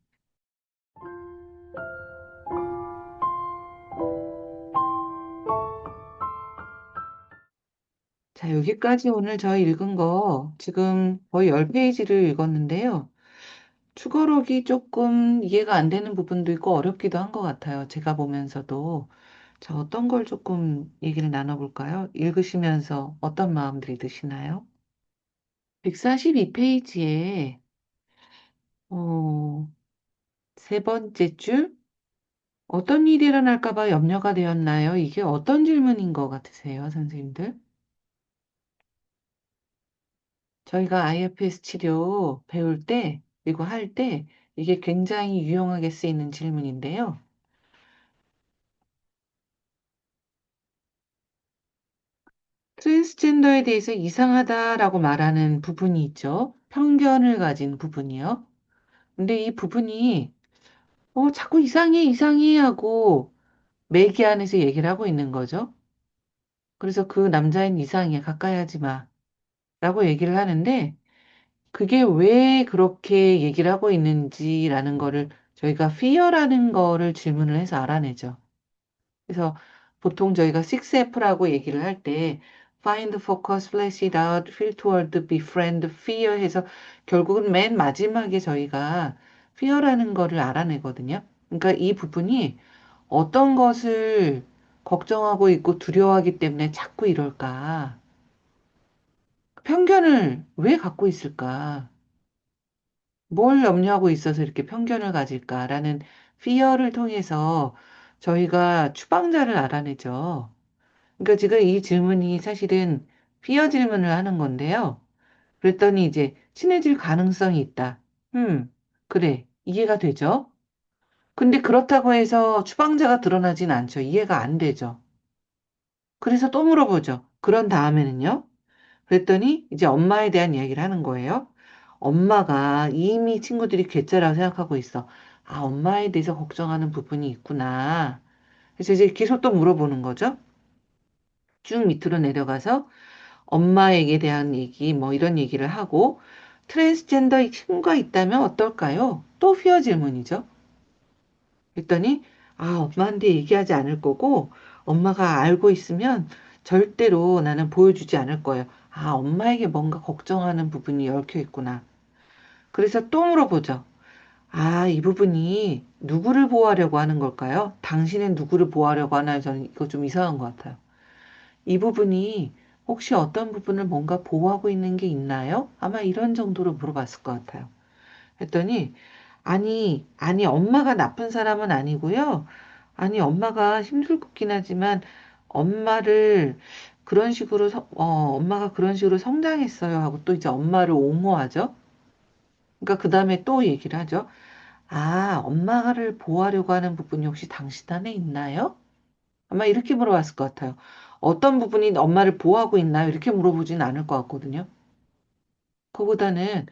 Speaker 1: 자, 여기까지 오늘 저희 읽은 거 지금 거의 10페이지를 읽었는데요. 추가록이 조금 이해가 안 되는 부분도 있고 어렵기도 한 것 같아요. 제가 보면서도. 자, 어떤 걸 조금 얘기를 나눠볼까요? 읽으시면서 어떤 마음들이 드시나요? 142페이지에, 세 번째 줄, 어떤 일이 일어날까 봐 염려가 되었나요? 이게 어떤 질문인 것 같으세요, 선생님들? 저희가 IFS 치료 배울 때, 그리고 할 때, 이게 굉장히 유용하게 쓰이는 질문인데요. 트랜스젠더에 대해서 이상하다라고 말하는 부분이 있죠. 편견을 가진 부분이요. 근데 이 부분이, 자꾸 이상해, 이상해 하고 매기 안에서 얘기를 하고 있는 거죠. 그래서 그 남자인 이상해, 가까이 하지 마. 라고 얘기를 하는데, 그게 왜 그렇게 얘기를 하고 있는지라는 거를 저희가 fear라는 거를 질문을 해서 알아내죠. 그래서 보통 저희가 6F라고 얘기를 할 때 find, focus, flesh it out, feel toward, befriend, fear 해서 결국은 맨 마지막에 저희가 fear라는 거를 알아내거든요. 그러니까 이 부분이 어떤 것을 걱정하고 있고 두려워하기 때문에 자꾸 이럴까? 편견을 왜 갖고 있을까? 뭘 염려하고 있어서 이렇게 편견을 가질까라는 fear를 통해서 저희가 추방자를 알아내죠. 그러니까 지금 이 질문이 사실은 피어 질문을 하는 건데요. 그랬더니 이제 친해질 가능성이 있다. 그래. 이해가 되죠? 근데 그렇다고 해서 추방자가 드러나진 않죠. 이해가 안 되죠. 그래서 또 물어보죠. 그런 다음에는요? 그랬더니 이제 엄마에 대한 이야기를 하는 거예요. 엄마가 이미 친구들이 괴짜라고 생각하고 있어. 아, 엄마에 대해서 걱정하는 부분이 있구나. 그래서 이제 계속 또 물어보는 거죠. 쭉 밑으로 내려가서 엄마에게 대한 얘기, 뭐 이런 얘기를 하고 트랜스젠더 친구가 있다면 어떨까요? 또 휘어 질문이죠. 그랬더니 엄마한테 얘기하지 않을 거고 엄마가 알고 있으면 절대로 나는 보여주지 않을 거예요. 엄마에게 뭔가 걱정하는 부분이 얽혀 있구나. 그래서 또 물어보죠. 이 부분이 누구를 보호하려고 하는 걸까요? 당신은 누구를 보호하려고 하나요? 저는 이거 좀 이상한 것 같아요. 이 부분이 혹시 어떤 부분을 뭔가 보호하고 있는 게 있나요? 아마 이런 정도로 물어봤을 것 같아요. 했더니, 아니, 엄마가 나쁜 사람은 아니고요. 아니, 엄마가 힘들긴 하지만 엄마를 그런 식으로, 엄마가 그런 식으로 성장했어요 하고 또 이제 엄마를 옹호하죠. 그러니까 그 다음에 또 얘기를 하죠. 엄마를 보호하려고 하는 부분이 혹시 당신 안에 있나요? 아마 이렇게 물어봤을 것 같아요. 어떤 부분이 엄마를 보호하고 있나요? 이렇게 물어보진 않을 것 같거든요. 그보다는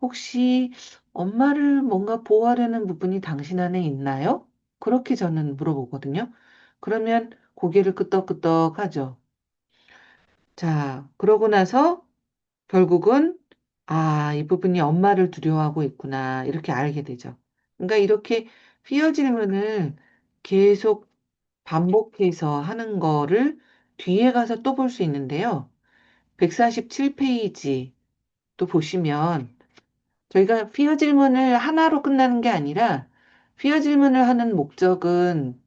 Speaker 1: 혹시 엄마를 뭔가 보호하려는 부분이 당신 안에 있나요? 그렇게 저는 물어보거든요. 그러면 고개를 끄덕끄덕 하죠. 자, 그러고 나서 결국은 아, 이 부분이 엄마를 두려워하고 있구나. 이렇게 알게 되죠. 그러니까 이렇게 피어 질문을 계속 반복해서 하는 거를 뒤에 가서 또 볼 수 있는데요. 147페이지 또 보시면 저희가 피어 질문을 하나로 끝나는 게 아니라 피어 질문을 하는 목적은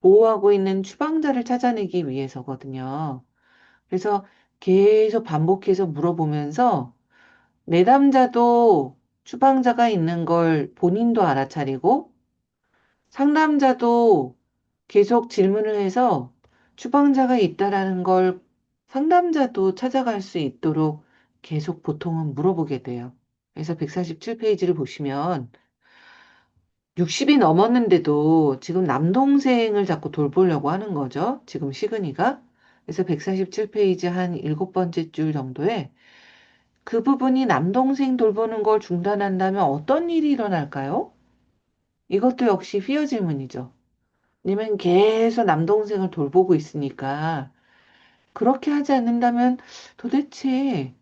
Speaker 1: 보호하고 있는 추방자를 찾아내기 위해서거든요. 그래서 계속 반복해서 물어보면서 내담자도 추방자가 있는 걸 본인도 알아차리고 상담자도 계속 질문을 해서 추방자가 있다라는 걸 상담자도 찾아갈 수 있도록 계속 보통은 물어보게 돼요. 그래서 147페이지를 보시면 60이 넘었는데도 지금 남동생을 자꾸 돌보려고 하는 거죠. 지금 시근이가. 그래서 147페이지 한 일곱 번째 줄 정도에 그 부분이 남동생 돌보는 걸 중단한다면 어떤 일이 일어날까요? 이것도 역시 휘어 질문이죠. 님은 계속 남동생을 돌보고 있으니까 그렇게 하지 않는다면 도대체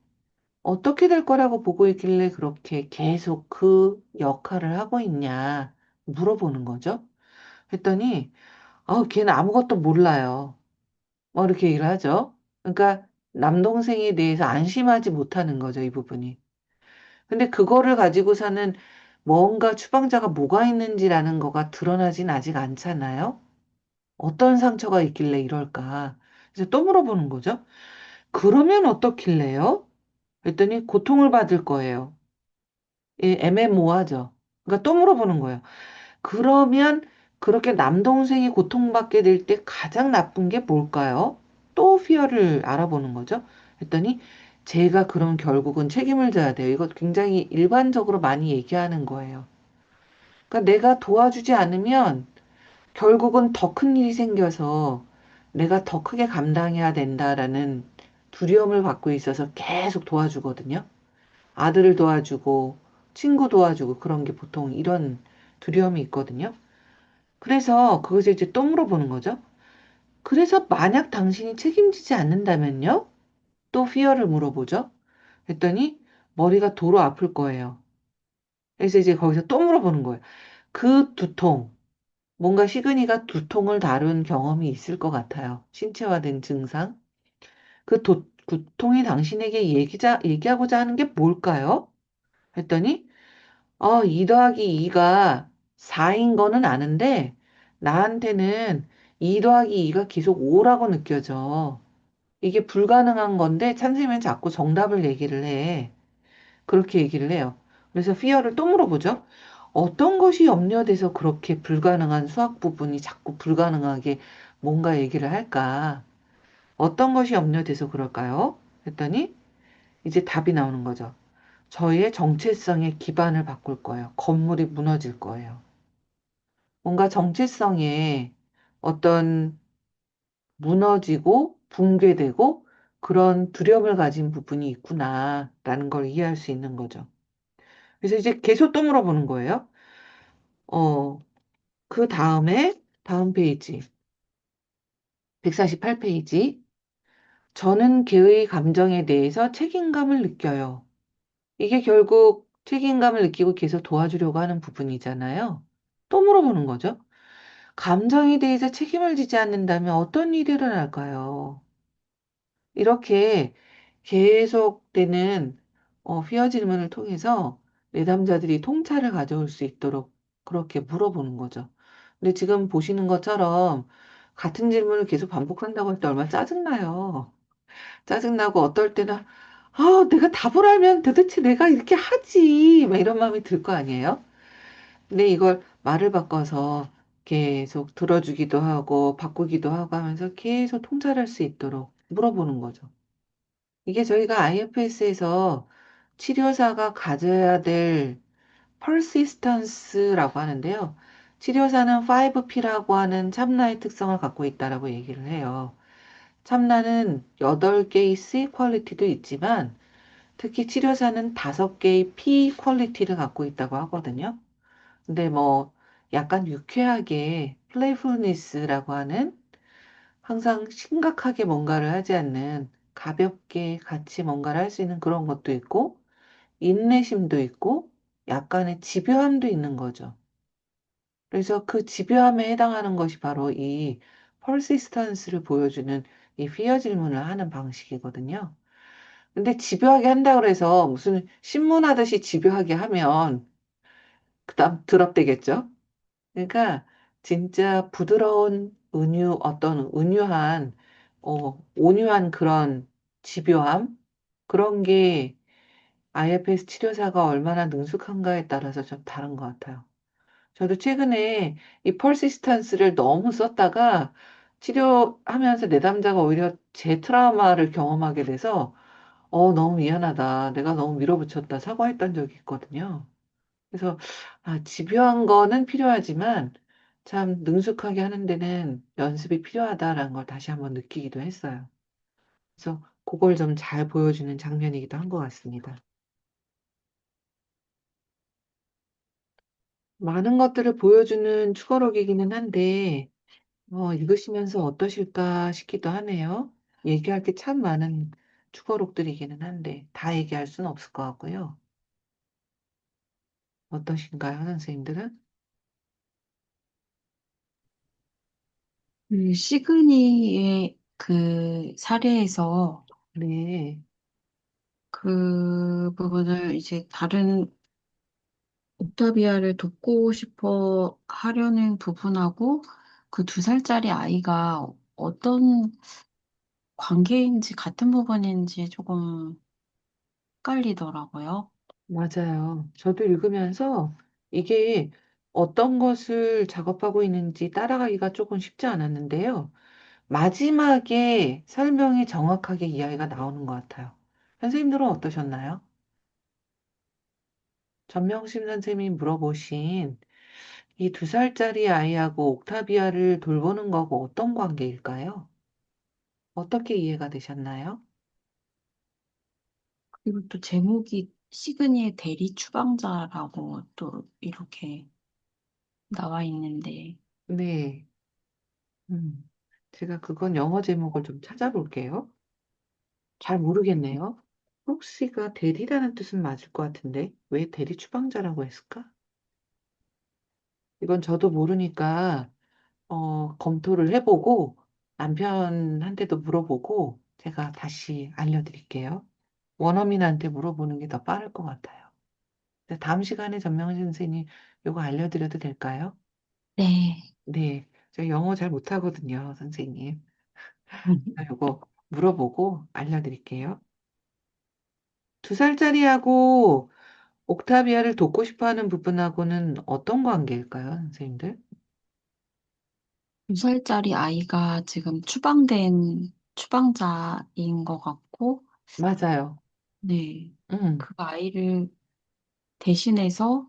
Speaker 1: 어떻게 될 거라고 보고 있길래 그렇게 계속 그 역할을 하고 있냐 물어보는 거죠. 했더니 걔는 아무것도 몰라요. 뭐 이렇게 얘기를 하죠. 그러니까 남동생에 대해서 안심하지 못하는 거죠, 이 부분이. 근데 그거를 가지고서는 뭔가 추방자가 뭐가 있는지라는 거가 드러나진 아직 않잖아요. 어떤 상처가 있길래 이럴까? 그래서 또 물어보는 거죠. 그러면 어떻길래요? 그랬더니 고통을 받을 거예요. 애매모호하죠. 그러니까 또 물어보는 거예요. 그러면 그렇게 남동생이 고통받게 될 때 가장 나쁜 게 뭘까요? 또 피어를 알아보는 거죠. 그랬더니 제가 그럼 결국은 책임을 져야 돼요. 이거 굉장히 일반적으로 많이 얘기하는 거예요. 그러니까 내가 도와주지 않으면 결국은 더 큰 일이 생겨서 내가 더 크게 감당해야 된다라는 두려움을 갖고 있어서 계속 도와주거든요. 아들을 도와주고 친구 도와주고 그런 게 보통 이런 두려움이 있거든요. 그래서 그것을 이제 또 물어보는 거죠. 그래서 만약 당신이 책임지지 않는다면요? 또 fear를 물어보죠. 그랬더니 머리가 도로 아플 거예요. 그래서 이제 거기서 또 물어보는 거예요. 그 두통, 뭔가 시그니가 두통을 다룬 경험이 있을 것 같아요. 신체화된 증상. 두통이 당신에게 얘기하고자 하는 게 뭘까요? 했더니 2 더하기 2가 4인 거는 아는데, 나한테는 2 더하기 2가 계속 5라고 느껴져. 이게 불가능한 건데, 찬생이는 자꾸 정답을 얘기를 해. 그렇게 얘기를 해요. 그래서 fear를 또 물어보죠. 어떤 것이 염려돼서 그렇게 불가능한 수학 부분이 자꾸 불가능하게 뭔가 얘기를 할까? 어떤 것이 염려돼서 그럴까요? 했더니, 이제 답이 나오는 거죠. 저희의 정체성의 기반을 바꿀 거예요. 건물이 무너질 거예요. 뭔가 정체성에 어떤 무너지고 붕괴되고 그런 두려움을 가진 부분이 있구나라는 걸 이해할 수 있는 거죠. 그래서 이제 계속 또 물어보는 거예요. 그 다음에 다음 페이지 148페이지 저는 걔의 감정에 대해서 책임감을 느껴요. 이게 결국 책임감을 느끼고 계속 도와주려고 하는 부분이잖아요. 또 물어보는 거죠. 감정에 대해서 책임을 지지 않는다면 어떤 일이 일어날까요? 이렇게 계속되는 휘어 질문을 통해서 내담자들이 통찰을 가져올 수 있도록 그렇게 물어보는 거죠. 근데 지금 보시는 것처럼 같은 질문을 계속 반복한다고 할 때 얼마나 짜증나요. 짜증나고 어떨 때는 내가 답을 알면 도대체 내가 이렇게 하지. 막 이런 마음이 들 거 아니에요? 근데 이걸 말을 바꿔서 계속 들어주기도 하고 바꾸기도 하고 하면서 계속 통찰할 수 있도록 물어보는 거죠. 이게 저희가 IFS에서 치료사가 가져야 될 persistance라고 하는데요. 치료사는 5P라고 하는 참나의 특성을 갖고 있다라고 얘기를 해요. 참나는 8개의 C 퀄리티도 있지만 특히 치료사는 5개의 P 퀄리티를 갖고 있다고 하거든요. 근데 뭐 약간 유쾌하게 플레이풀니스라고 하는 항상 심각하게 뭔가를 하지 않는 가볍게 같이 뭔가를 할 수 있는 그런 것도 있고, 인내심도 있고, 약간의 집요함도 있는 거죠. 그래서 그 집요함에 해당하는 것이 바로 이 퍼시스턴스를 보여주는 이 피어 질문을 하는 방식이거든요. 근데 집요하게 한다고 해서 무슨 신문하듯이 집요하게 하면 그다음 드럽되겠죠? 그러니까 진짜 부드러운 어떤 은유한, 온유한 그런 집요함? 그런 게 IFS 치료사가 얼마나 능숙한가에 따라서 좀 다른 것 같아요. 저도 최근에 이 퍼시스턴스를 너무 썼다가 치료하면서 내담자가 오히려 제 트라우마를 경험하게 돼서 너무 미안하다. 내가 너무 밀어붙였다. 사과했던 적이 있거든요. 그래서 집요한 거는 필요하지만 참 능숙하게 하는 데는 연습이 필요하다라는 걸 다시 한번 느끼기도 했어요. 그래서 그걸 좀 잘 보여주는 장면이기도 한 것 같습니다. 많은 것들을 보여주는 추가록이기는 한데 읽으시면서 어떠실까 싶기도 하네요. 얘기할 게 참 많은 추가록들이기는 한데 다 얘기할 수는 없을 것 같고요. 어떠신가요, 선생님들은?
Speaker 5: 그 시그니의 그 사례에서
Speaker 1: 네,
Speaker 5: 그 부분을 이제 다른 옥타비아를 돕고 싶어 하려는 부분하고 그 2살짜리 아이가 어떤 관계인지 같은 부분인지 조금 헷갈리더라고요.
Speaker 1: 맞아요. 저도 읽으면서 이게 어떤 것을 작업하고 있는지 따라가기가 조금 쉽지 않았는데요. 마지막에 설명이 정확하게 이야기가 나오는 것 같아요. 선생님들은 어떠셨나요? 전명심 선생님이 물어보신 이 2살짜리 아이하고 옥타비아를 돌보는 거하고 어떤 관계일까요? 어떻게 이해가 되셨나요?
Speaker 5: 그리고 또 제목이 시그니의 대리 추방자라고 또 이렇게 나와 있는데,
Speaker 1: 네. 제가 그건 영어 제목을 좀 찾아볼게요. 잘 모르겠네요. 혹시가 대리라는 뜻은 맞을 것 같은데 왜 대리 추방자라고 했을까? 이건 저도 모르니까 검토를 해보고 남편한테도 물어보고 제가 다시 알려드릴게요. 원어민한테 물어보는 게 더 빠를 것 같아요. 네, 다음 시간에 전명진 선생님 이거 알려드려도 될까요?
Speaker 5: 네.
Speaker 1: 네, 저 영어 잘 못하거든요, 선생님. 이거 물어보고 알려드릴게요. 2살짜리하고 옥타비아를 돕고 싶어하는 부분하고는 어떤 관계일까요, 선생님들?
Speaker 5: 2살짜리 아이가 지금 추방된 추방자인 것 같고,
Speaker 1: 맞아요.
Speaker 5: 네.
Speaker 1: 음,
Speaker 5: 그 아이를 대신해서,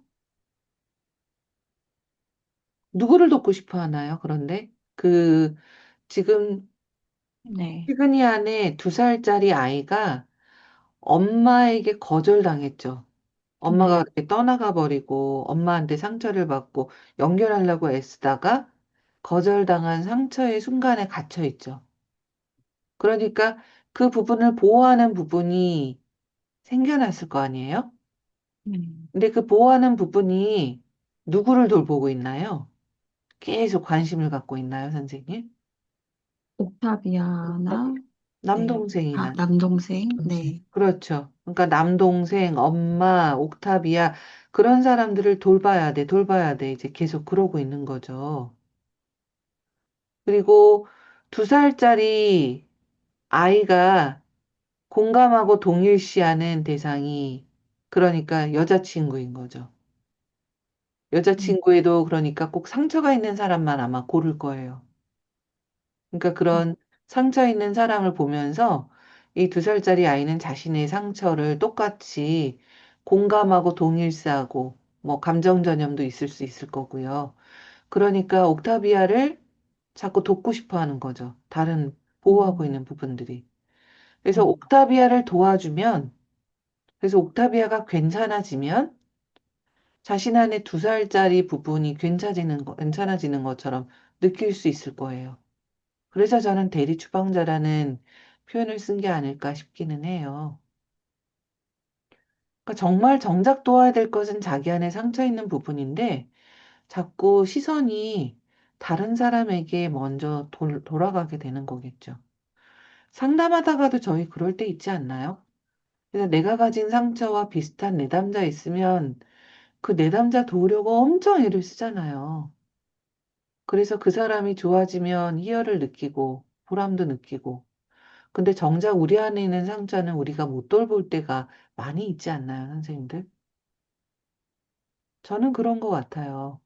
Speaker 1: 누구를 돕고 싶어 하나요, 그런데? 지금
Speaker 5: 네.
Speaker 1: 시그니 안에 2살짜리 아이가 엄마에게 거절당했죠. 엄마가
Speaker 5: 네.
Speaker 1: 이렇게 떠나가 버리고 엄마한테 상처를 받고 연결하려고 애쓰다가 거절당한 상처의 순간에 갇혀 있죠. 그러니까 그 부분을 보호하는 부분이 생겨났을 거 아니에요?
Speaker 5: 네.
Speaker 1: 근데 그 보호하는 부분이 누구를 돌보고 있나요? 계속 관심을 갖고 있나요, 선생님?
Speaker 5: 옥타비아나, 네. 아,
Speaker 1: 남동생이나.
Speaker 5: 남동생, 네.
Speaker 1: 그렇죠. 그러니까 남동생, 엄마, 옥타비아, 그런 사람들을 돌봐야 돼, 돌봐야 돼. 이제 계속 그러고 있는 거죠. 그리고 2살짜리 아이가 공감하고 동일시하는 대상이 그러니까 여자친구인 거죠.
Speaker 5: 음,
Speaker 1: 여자친구에도 그러니까 꼭 상처가 있는 사람만 아마 고를 거예요. 그러니까 그런 상처 있는 사람을 보면서 이 2살짜리 아이는 자신의 상처를 똑같이 공감하고 동일시하고 뭐 감정 전염도 있을 수 있을 거고요. 그러니까 옥타비아를 자꾸 돕고 싶어 하는 거죠. 다른 보호하고
Speaker 5: 음,
Speaker 1: 있는 부분들이. 그래서
Speaker 5: 음,
Speaker 1: 옥타비아를 도와주면, 그래서 옥타비아가 괜찮아지면 자신 안에 2살짜리 부분이 괜찮아지는 것처럼 느낄 수 있을 거예요. 그래서 저는 대리 추방자라는 표현을 쓴 게 아닐까 싶기는 해요. 그러니까 정말 정작 도와야 될 것은 자기 안에 상처 있는 부분인데 자꾸 시선이 다른 사람에게 먼저 돌아가게 되는 거겠죠. 상담하다가도 저희 그럴 때 있지 않나요? 그래서 내가 가진 상처와 비슷한 내담자 있으면 그 내담자 도우려고 엄청 애를 쓰잖아요. 그래서 그 사람이 좋아지면 희열을 느끼고 보람도 느끼고. 근데 정작 우리 안에 있는 상처는 우리가 못 돌볼 때가 많이 있지 않나요, 선생님들? 저는 그런 것 같아요.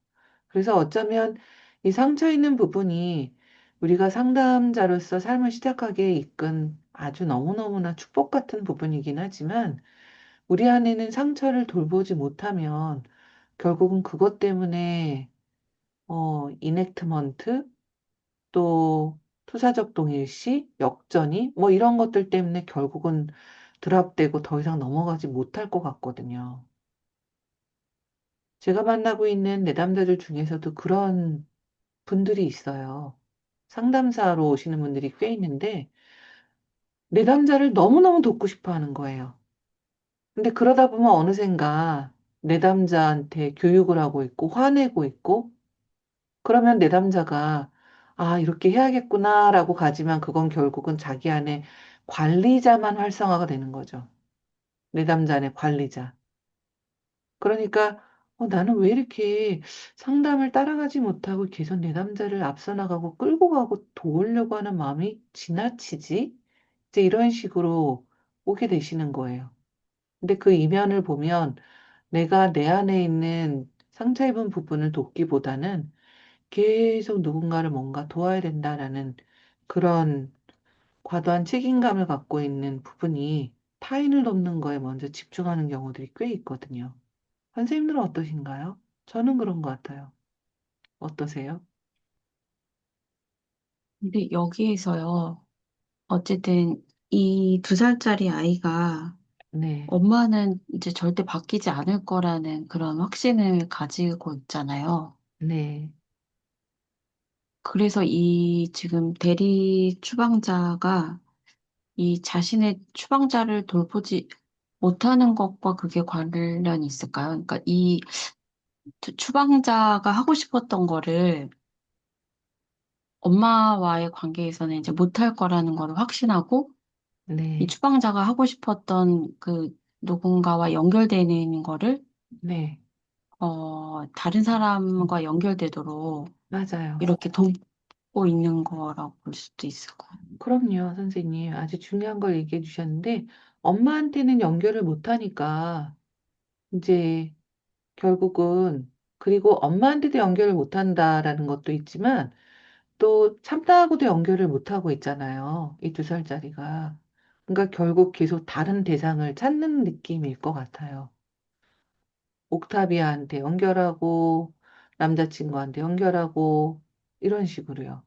Speaker 1: 그래서 어쩌면 이 상처 있는 부분이 우리가 상담자로서 삶을 시작하게 이끈 아주 너무너무나 축복 같은 부분이긴 하지만 우리 안에는 상처를 돌보지 못하면 결국은 그것 때문에 이넥트먼트 또 투사적 동일시, 역전이 뭐 이런 것들 때문에 결국은 드랍되고 더 이상 넘어가지 못할 것 같거든요. 제가 만나고 있는 내담자들 중에서도 그런 분들이 있어요. 상담사로 오시는 분들이 꽤 있는데 내담자를 너무너무 돕고 싶어 하는 거예요. 근데 그러다 보면 어느샌가 내담자한테 교육을 하고 있고 화내고 있고 그러면 내담자가 아, 이렇게 해야겠구나라고 가지만 그건 결국은 자기 안에 관리자만 활성화가 되는 거죠. 내담자 안에 관리자. 그러니까 나는 왜 이렇게 상담을 따라가지 못하고 계속 내담자를 앞서 나가고 끌고 가고 도우려고 하는 마음이 지나치지? 이제 이런 식으로 오게 되시는 거예요. 근데 그 이면을 보면 내가 내 안에 있는 상처 입은 부분을 돕기보다는 계속 누군가를 뭔가 도와야 된다라는 그런 과도한 책임감을 갖고 있는 부분이 타인을 돕는 거에 먼저 집중하는 경우들이 꽤 있거든요. 선생님들은 어떠신가요? 저는 그런 것 같아요. 어떠세요?
Speaker 5: 근데 여기에서요, 어쨌든 이 2살짜리 아이가
Speaker 1: 네,
Speaker 5: 엄마는 이제 절대 바뀌지 않을 거라는 그런 확신을 가지고 있잖아요.
Speaker 1: 네,
Speaker 5: 그래서 이 지금 대리 추방자가 이 자신의 추방자를 돌보지 못하는 것과 그게 관련이 있을까요? 그러니까 이 추방자가 하고 싶었던 거를 엄마와의 관계에서는 이제 못할 거라는 걸 확신하고 이
Speaker 1: 네,
Speaker 5: 추방자가 하고 싶었던 그 누군가와 연결되는 거를
Speaker 1: 네,
Speaker 5: 다른 사람과 연결되도록
Speaker 1: 맞아요.
Speaker 5: 이렇게 돕고 있는 거라고 볼 수도 있을 것 같아요.
Speaker 1: 그럼요, 선생님. 아주 중요한 걸 얘기해 주셨는데, 엄마한테는 연결을 못하니까, 이제 결국은, 그리고 엄마한테도 연결을 못한다라는 것도 있지만, 또 참다하고도 연결을 못하고 있잖아요. 이 2살짜리가. 그러니까 결국 계속 다른 대상을 찾는 느낌일 것 같아요. 옥타비아한테 연결하고, 남자친구한테 연결하고, 이런 식으로요.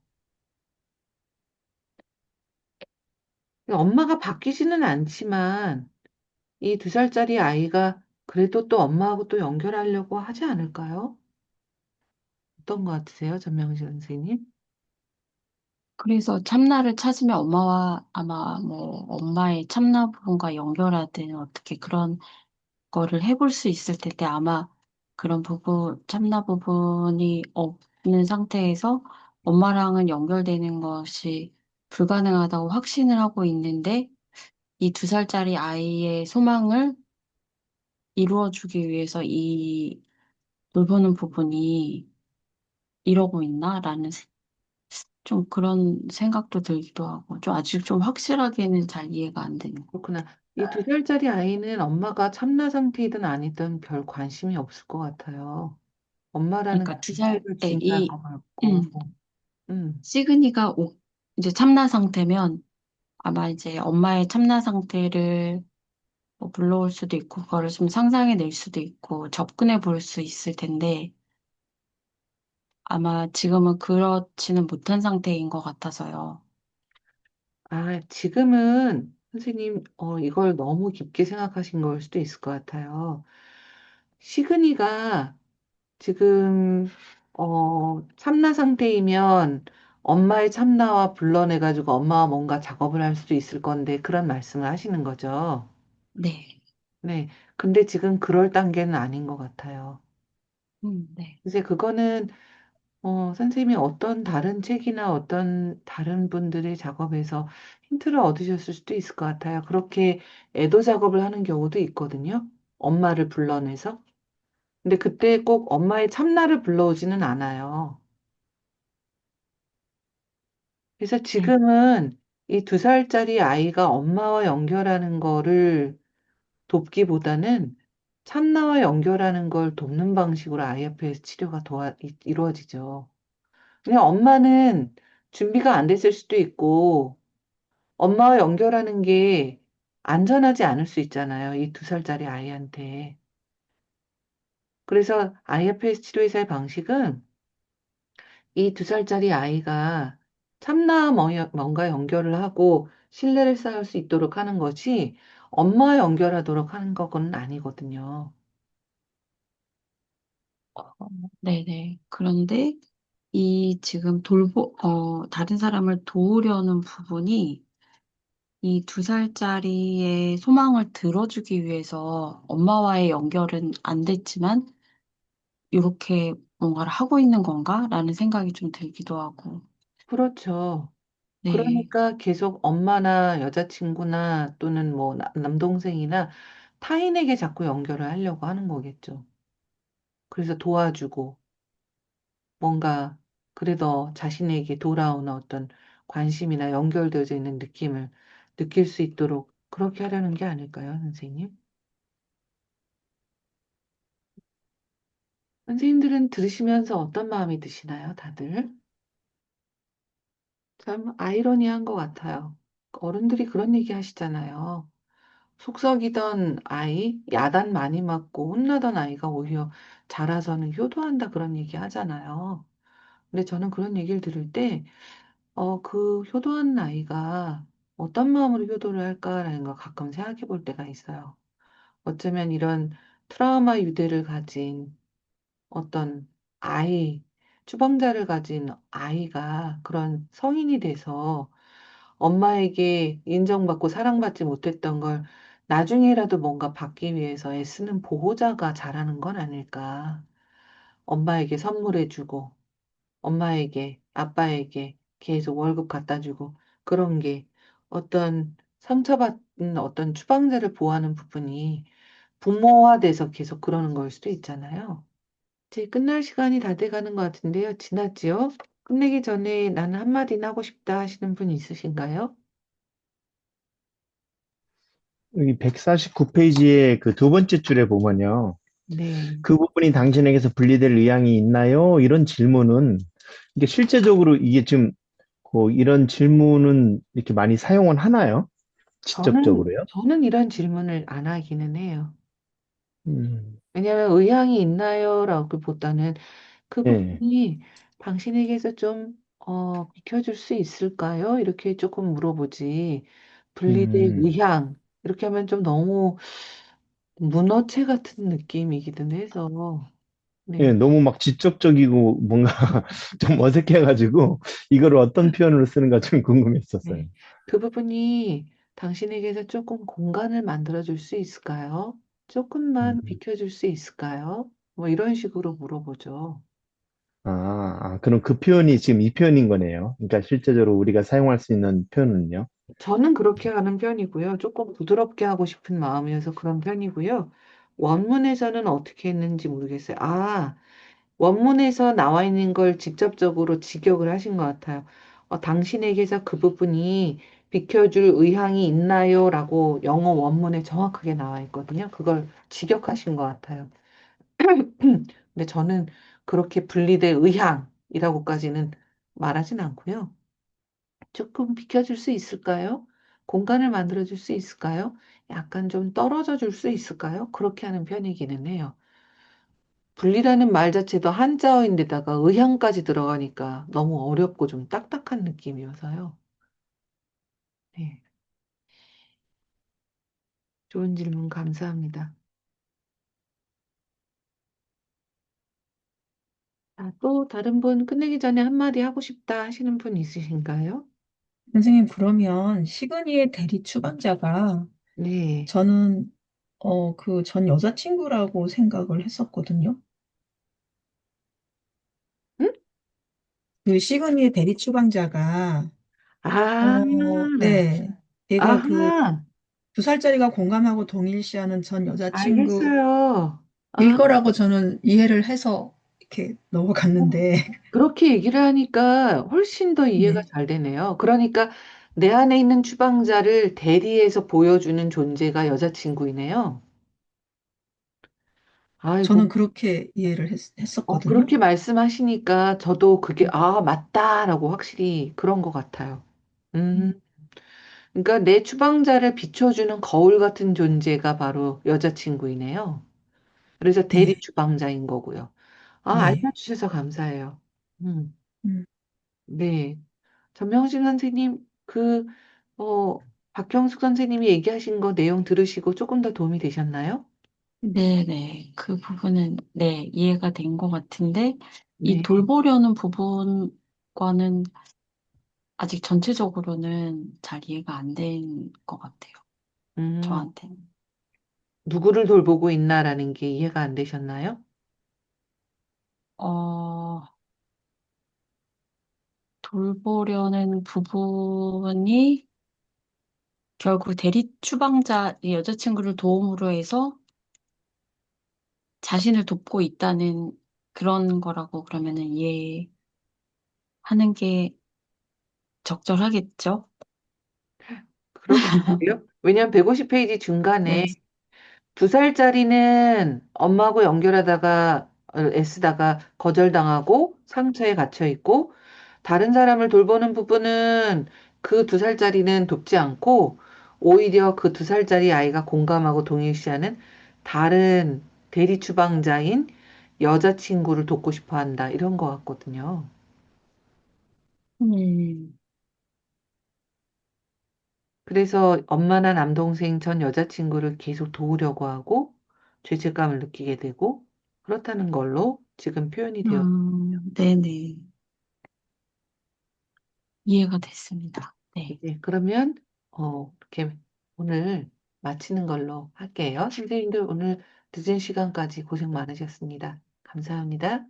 Speaker 1: 엄마가 바뀌지는 않지만, 이 2살짜리 아이가 그래도 또 엄마하고 또 연결하려고 하지 않을까요? 어떤 것 같으세요, 전명실 선생님?
Speaker 5: 그래서 참나를 찾으면 엄마와 아마 뭐 엄마의 참나 부분과 연결하든 어떻게 그런 거를 해볼 수 있을 텐데 아마 그런 부분, 참나 부분이 없는 상태에서 엄마랑은 연결되는 것이 불가능하다고 확신을 하고 있는데 이 2살짜리 아이의 소망을 이루어주기 위해서 이 돌보는 부분이 이러고 있나라는 좀 그런 생각도 들기도 하고 좀 아직 좀 확실하게는 잘 이해가 안 되는 거.
Speaker 1: 그렇구나. 이 2살짜리 아이는 엄마가 참나 상태이든 아니든 별 관심이 없을 것 같아요. 엄마라는
Speaker 5: 그러니까 두 살
Speaker 1: 존재가
Speaker 5: 때
Speaker 1: 중요할
Speaker 5: 이
Speaker 1: 것 같고, 음,
Speaker 5: 시그니가 이제 참나 상태면 아마 이제 엄마의 참나 상태를 뭐 불러올 수도 있고 그거를 좀 상상해 낼 수도 있고 접근해 볼 수 있을 텐데 아마 지금은 그렇지는 못한 상태인 것 같아서요.
Speaker 1: 지금은 선생님, 이걸 너무 깊게 생각하신 걸 수도 있을 것 같아요. 시그니가 지금 참나 상태이면 엄마의 참나와 불러내가지고 엄마와 뭔가 작업을 할 수도 있을 건데 그런 말씀을 하시는 거죠.
Speaker 5: 네.
Speaker 1: 네. 근데 지금 그럴 단계는 아닌 것 같아요.
Speaker 5: 네.
Speaker 1: 이제 그거는 선생님이 어떤 다른 책이나 어떤 다른 분들의 작업에서 힌트를 얻으셨을 수도 있을 것 같아요. 그렇게 애도 작업을 하는 경우도 있거든요. 엄마를 불러내서. 근데 그때 꼭 엄마의 참나를 불러오지는 않아요. 그래서
Speaker 5: 네.
Speaker 1: 지금은 이 2살짜리 아이가 엄마와 연결하는 거를 돕기보다는 참나와 연결하는 걸 돕는 방식으로 IFS 치료가 이루어지죠. 그냥 엄마는 준비가 안 됐을 수도 있고, 엄마와 연결하는 게 안전하지 않을 수 있잖아요. 이 2살짜리 아이한테. 그래서 IFS 치료의사의 방식은 이 2살짜리 아이가 참나와 뭔가 연결을 하고 신뢰를 쌓을 수 있도록 하는 것이 엄마와 연결하도록 하는 것은 아니거든요.
Speaker 5: 어, 네네. 그런데 이 지금 다른 사람을 도우려는 부분이 이 2살짜리의 소망을 들어주기 위해서 엄마와의 연결은 안 됐지만 이렇게 뭔가를 하고 있는 건가라는 생각이 좀 들기도 하고.
Speaker 1: 그렇죠.
Speaker 5: 네.
Speaker 1: 그러니까 계속 엄마나 여자친구나 또는 뭐 남동생이나 타인에게 자꾸 연결을 하려고 하는 거겠죠. 그래서 도와주고 뭔가 그래도 자신에게 돌아오는 어떤 관심이나 연결되어져 있는 느낌을 느낄 수 있도록 그렇게 하려는 게 아닐까요, 선생님? 선생님들은 들으시면서 어떤 마음이 드시나요, 다들? 참 아이러니한 것 같아요. 어른들이 그런 얘기 하시잖아요. 속썩이던 아이, 야단 많이 맞고 혼나던 아이가 오히려 자라서는 효도한다 그런 얘기 하잖아요. 근데 저는 그런 얘기를 들을 때, 그 효도한 아이가 어떤 마음으로 효도를 할까라는 걸 가끔 생각해 볼 때가 있어요. 어쩌면 이런 트라우마 유대를 가진 어떤 아이, 추방자를 가진 아이가 그런 성인이 돼서 엄마에게 인정받고 사랑받지 못했던 걸 나중에라도 뭔가 받기 위해서 애쓰는 보호자가 자라는 건 아닐까. 엄마에게 선물해주고, 엄마에게, 아빠에게 계속 월급 갖다 주고, 그런 게 어떤 상처받은 어떤 추방자를 보호하는 부분이 부모화돼서 계속 그러는 걸 수도 있잖아요. 이제 끝날 시간이 다 돼가는 것 같은데요. 지났지요? 끝내기 전에 나는 한마디는 하고 싶다 하시는 분 있으신가요?
Speaker 6: 여기 149페이지의 그 두 번째 줄에 보면요.
Speaker 1: 네.
Speaker 6: 그 부분이 당신에게서 분리될 의향이 있나요? 이런 질문은 이게 실제적으로 이게 지금 이런 질문은 이렇게 많이 사용은 하나요? 직접적으로요?
Speaker 1: 저는 이런 질문을 안 하기는 해요.
Speaker 6: 음,
Speaker 1: 왜냐하면 의향이 있나요? 라기보다는 그
Speaker 6: 예.
Speaker 1: 부분이 당신에게서 좀, 비켜줄 수 있을까요? 이렇게 조금 물어보지. 분리될
Speaker 6: 음,
Speaker 1: 의향. 이렇게 하면 좀 너무 문어체 같은 느낌이기는 해서.
Speaker 6: 예,
Speaker 1: 네.
Speaker 6: 너무 막 지적적이고 뭔가 좀 어색해가지고 이걸 어떤 표현으로 쓰는가 좀 궁금했었어요.
Speaker 1: 네. 그 부분이 당신에게서 조금 공간을 만들어줄 수 있을까요? 조금만
Speaker 6: 음,
Speaker 1: 비켜줄 수 있을까요? 뭐 이런 식으로 물어보죠.
Speaker 6: 그럼 그 표현이 지금 이 표현인 거네요. 그러니까 실제적으로 우리가 사용할 수 있는 표현은요.
Speaker 1: 저는 그렇게 하는 편이고요. 조금 부드럽게 하고 싶은 마음이어서 그런 편이고요. 원문에서는 어떻게 했는지 모르겠어요. 원문에서 나와 있는 걸 직접적으로 직역을 하신 것 같아요. 당신에게서 그 부분이 비켜줄 의향이 있나요? 라고 영어 원문에 정확하게 나와 있거든요. 그걸 직역하신 것 같아요. 근데 저는 그렇게 분리될 의향이라고까지는 말하진 않고요. 조금 비켜줄 수 있을까요? 공간을 만들어줄 수 있을까요? 약간 좀 떨어져 줄 수 있을까요? 그렇게 하는 편이기는 해요. 분리라는 말 자체도 한자어인데다가 의향까지 들어가니까 너무 어렵고 좀 딱딱한 느낌이어서요. 네, 좋은 질문 감사합니다. 자, 또 다른 분 끝내기 전에 한마디 하고 싶다 하시는 분 있으신가요?
Speaker 2: 선생님, 그러면 시그니의 대리 추방자가
Speaker 1: 네.
Speaker 2: 저는 그 전 여자친구라고 생각을 했었거든요.
Speaker 1: 응?
Speaker 2: 그 시그니의 대리 추방자가
Speaker 1: 아,
Speaker 2: 네. 얘가 그
Speaker 1: 아하,
Speaker 2: 2살짜리가 공감하고 동일시하는 전 여자친구일
Speaker 1: 알겠어요. 아,
Speaker 2: 거라고 저는 이해를 해서 이렇게 넘어갔는데,
Speaker 1: 그렇게 얘기를 하니까 훨씬 더 이해가
Speaker 2: 네.
Speaker 1: 잘 되네요. 그러니까 내 안에 있는 추방자를 대리해서 보여주는 존재가 여자친구이네요.
Speaker 2: 저는
Speaker 1: 아이고,
Speaker 2: 그렇게 이해를 했었거든요.
Speaker 1: 그렇게 말씀하시니까 저도 그게, 맞다라고 확실히 그런 것 같아요.
Speaker 2: 음,
Speaker 1: 음, 그러니까 내 추방자를 비춰주는 거울 같은 존재가 바로 여자친구이네요. 그래서 대리
Speaker 2: 네.
Speaker 1: 추방자인 거고요.
Speaker 2: 네.
Speaker 1: 알려주셔서 감사해요. 음,
Speaker 2: 음,
Speaker 1: 네. 전명진 선생님, 박경숙 선생님이 얘기하신 거 내용 들으시고 조금 더 도움이 되셨나요?
Speaker 5: 네네. 그 부분은, 네, 이해가 된 것 같은데, 이
Speaker 1: 네.
Speaker 5: 돌보려는 부분과는 아직 전체적으로는 잘 이해가 안 된 것 같아요.
Speaker 1: 음,
Speaker 5: 저한테는.
Speaker 1: 누구를 돌보고 있나라는 게 이해가 안 되셨나요?
Speaker 5: 어, 돌보려는 부분이 결국 대리 추방자, 이 여자친구를 도움으로 해서 자신을 돕고 있다는 그런 거라고 그러면은 이해하는 게 적절하겠죠?
Speaker 1: 그럴 것 같아요. 왜냐하면 150페이지
Speaker 5: 네.
Speaker 1: 중간에 2살짜리는 엄마하고 연결하다가 애쓰다가 거절당하고 상처에 갇혀 있고 다른 사람을 돌보는 부분은 그 2살짜리는 돕지 않고 오히려 그 2살짜리 아이가 공감하고 동일시하는 다른 대리 추방자인 여자친구를 돕고 싶어 한다. 이런 것 같거든요.
Speaker 5: 음,
Speaker 1: 그래서 엄마나 남동생 전 여자친구를 계속 도우려고 하고 죄책감을 느끼게 되고 그렇다는 걸로 지금 표현이 되어
Speaker 5: 네네. 이해가 됐습니다. 네.
Speaker 1: 이제 그러면 이렇게 오늘 마치는 걸로 할게요. 선생님들 오늘 늦은 시간까지 고생 많으셨습니다. 감사합니다.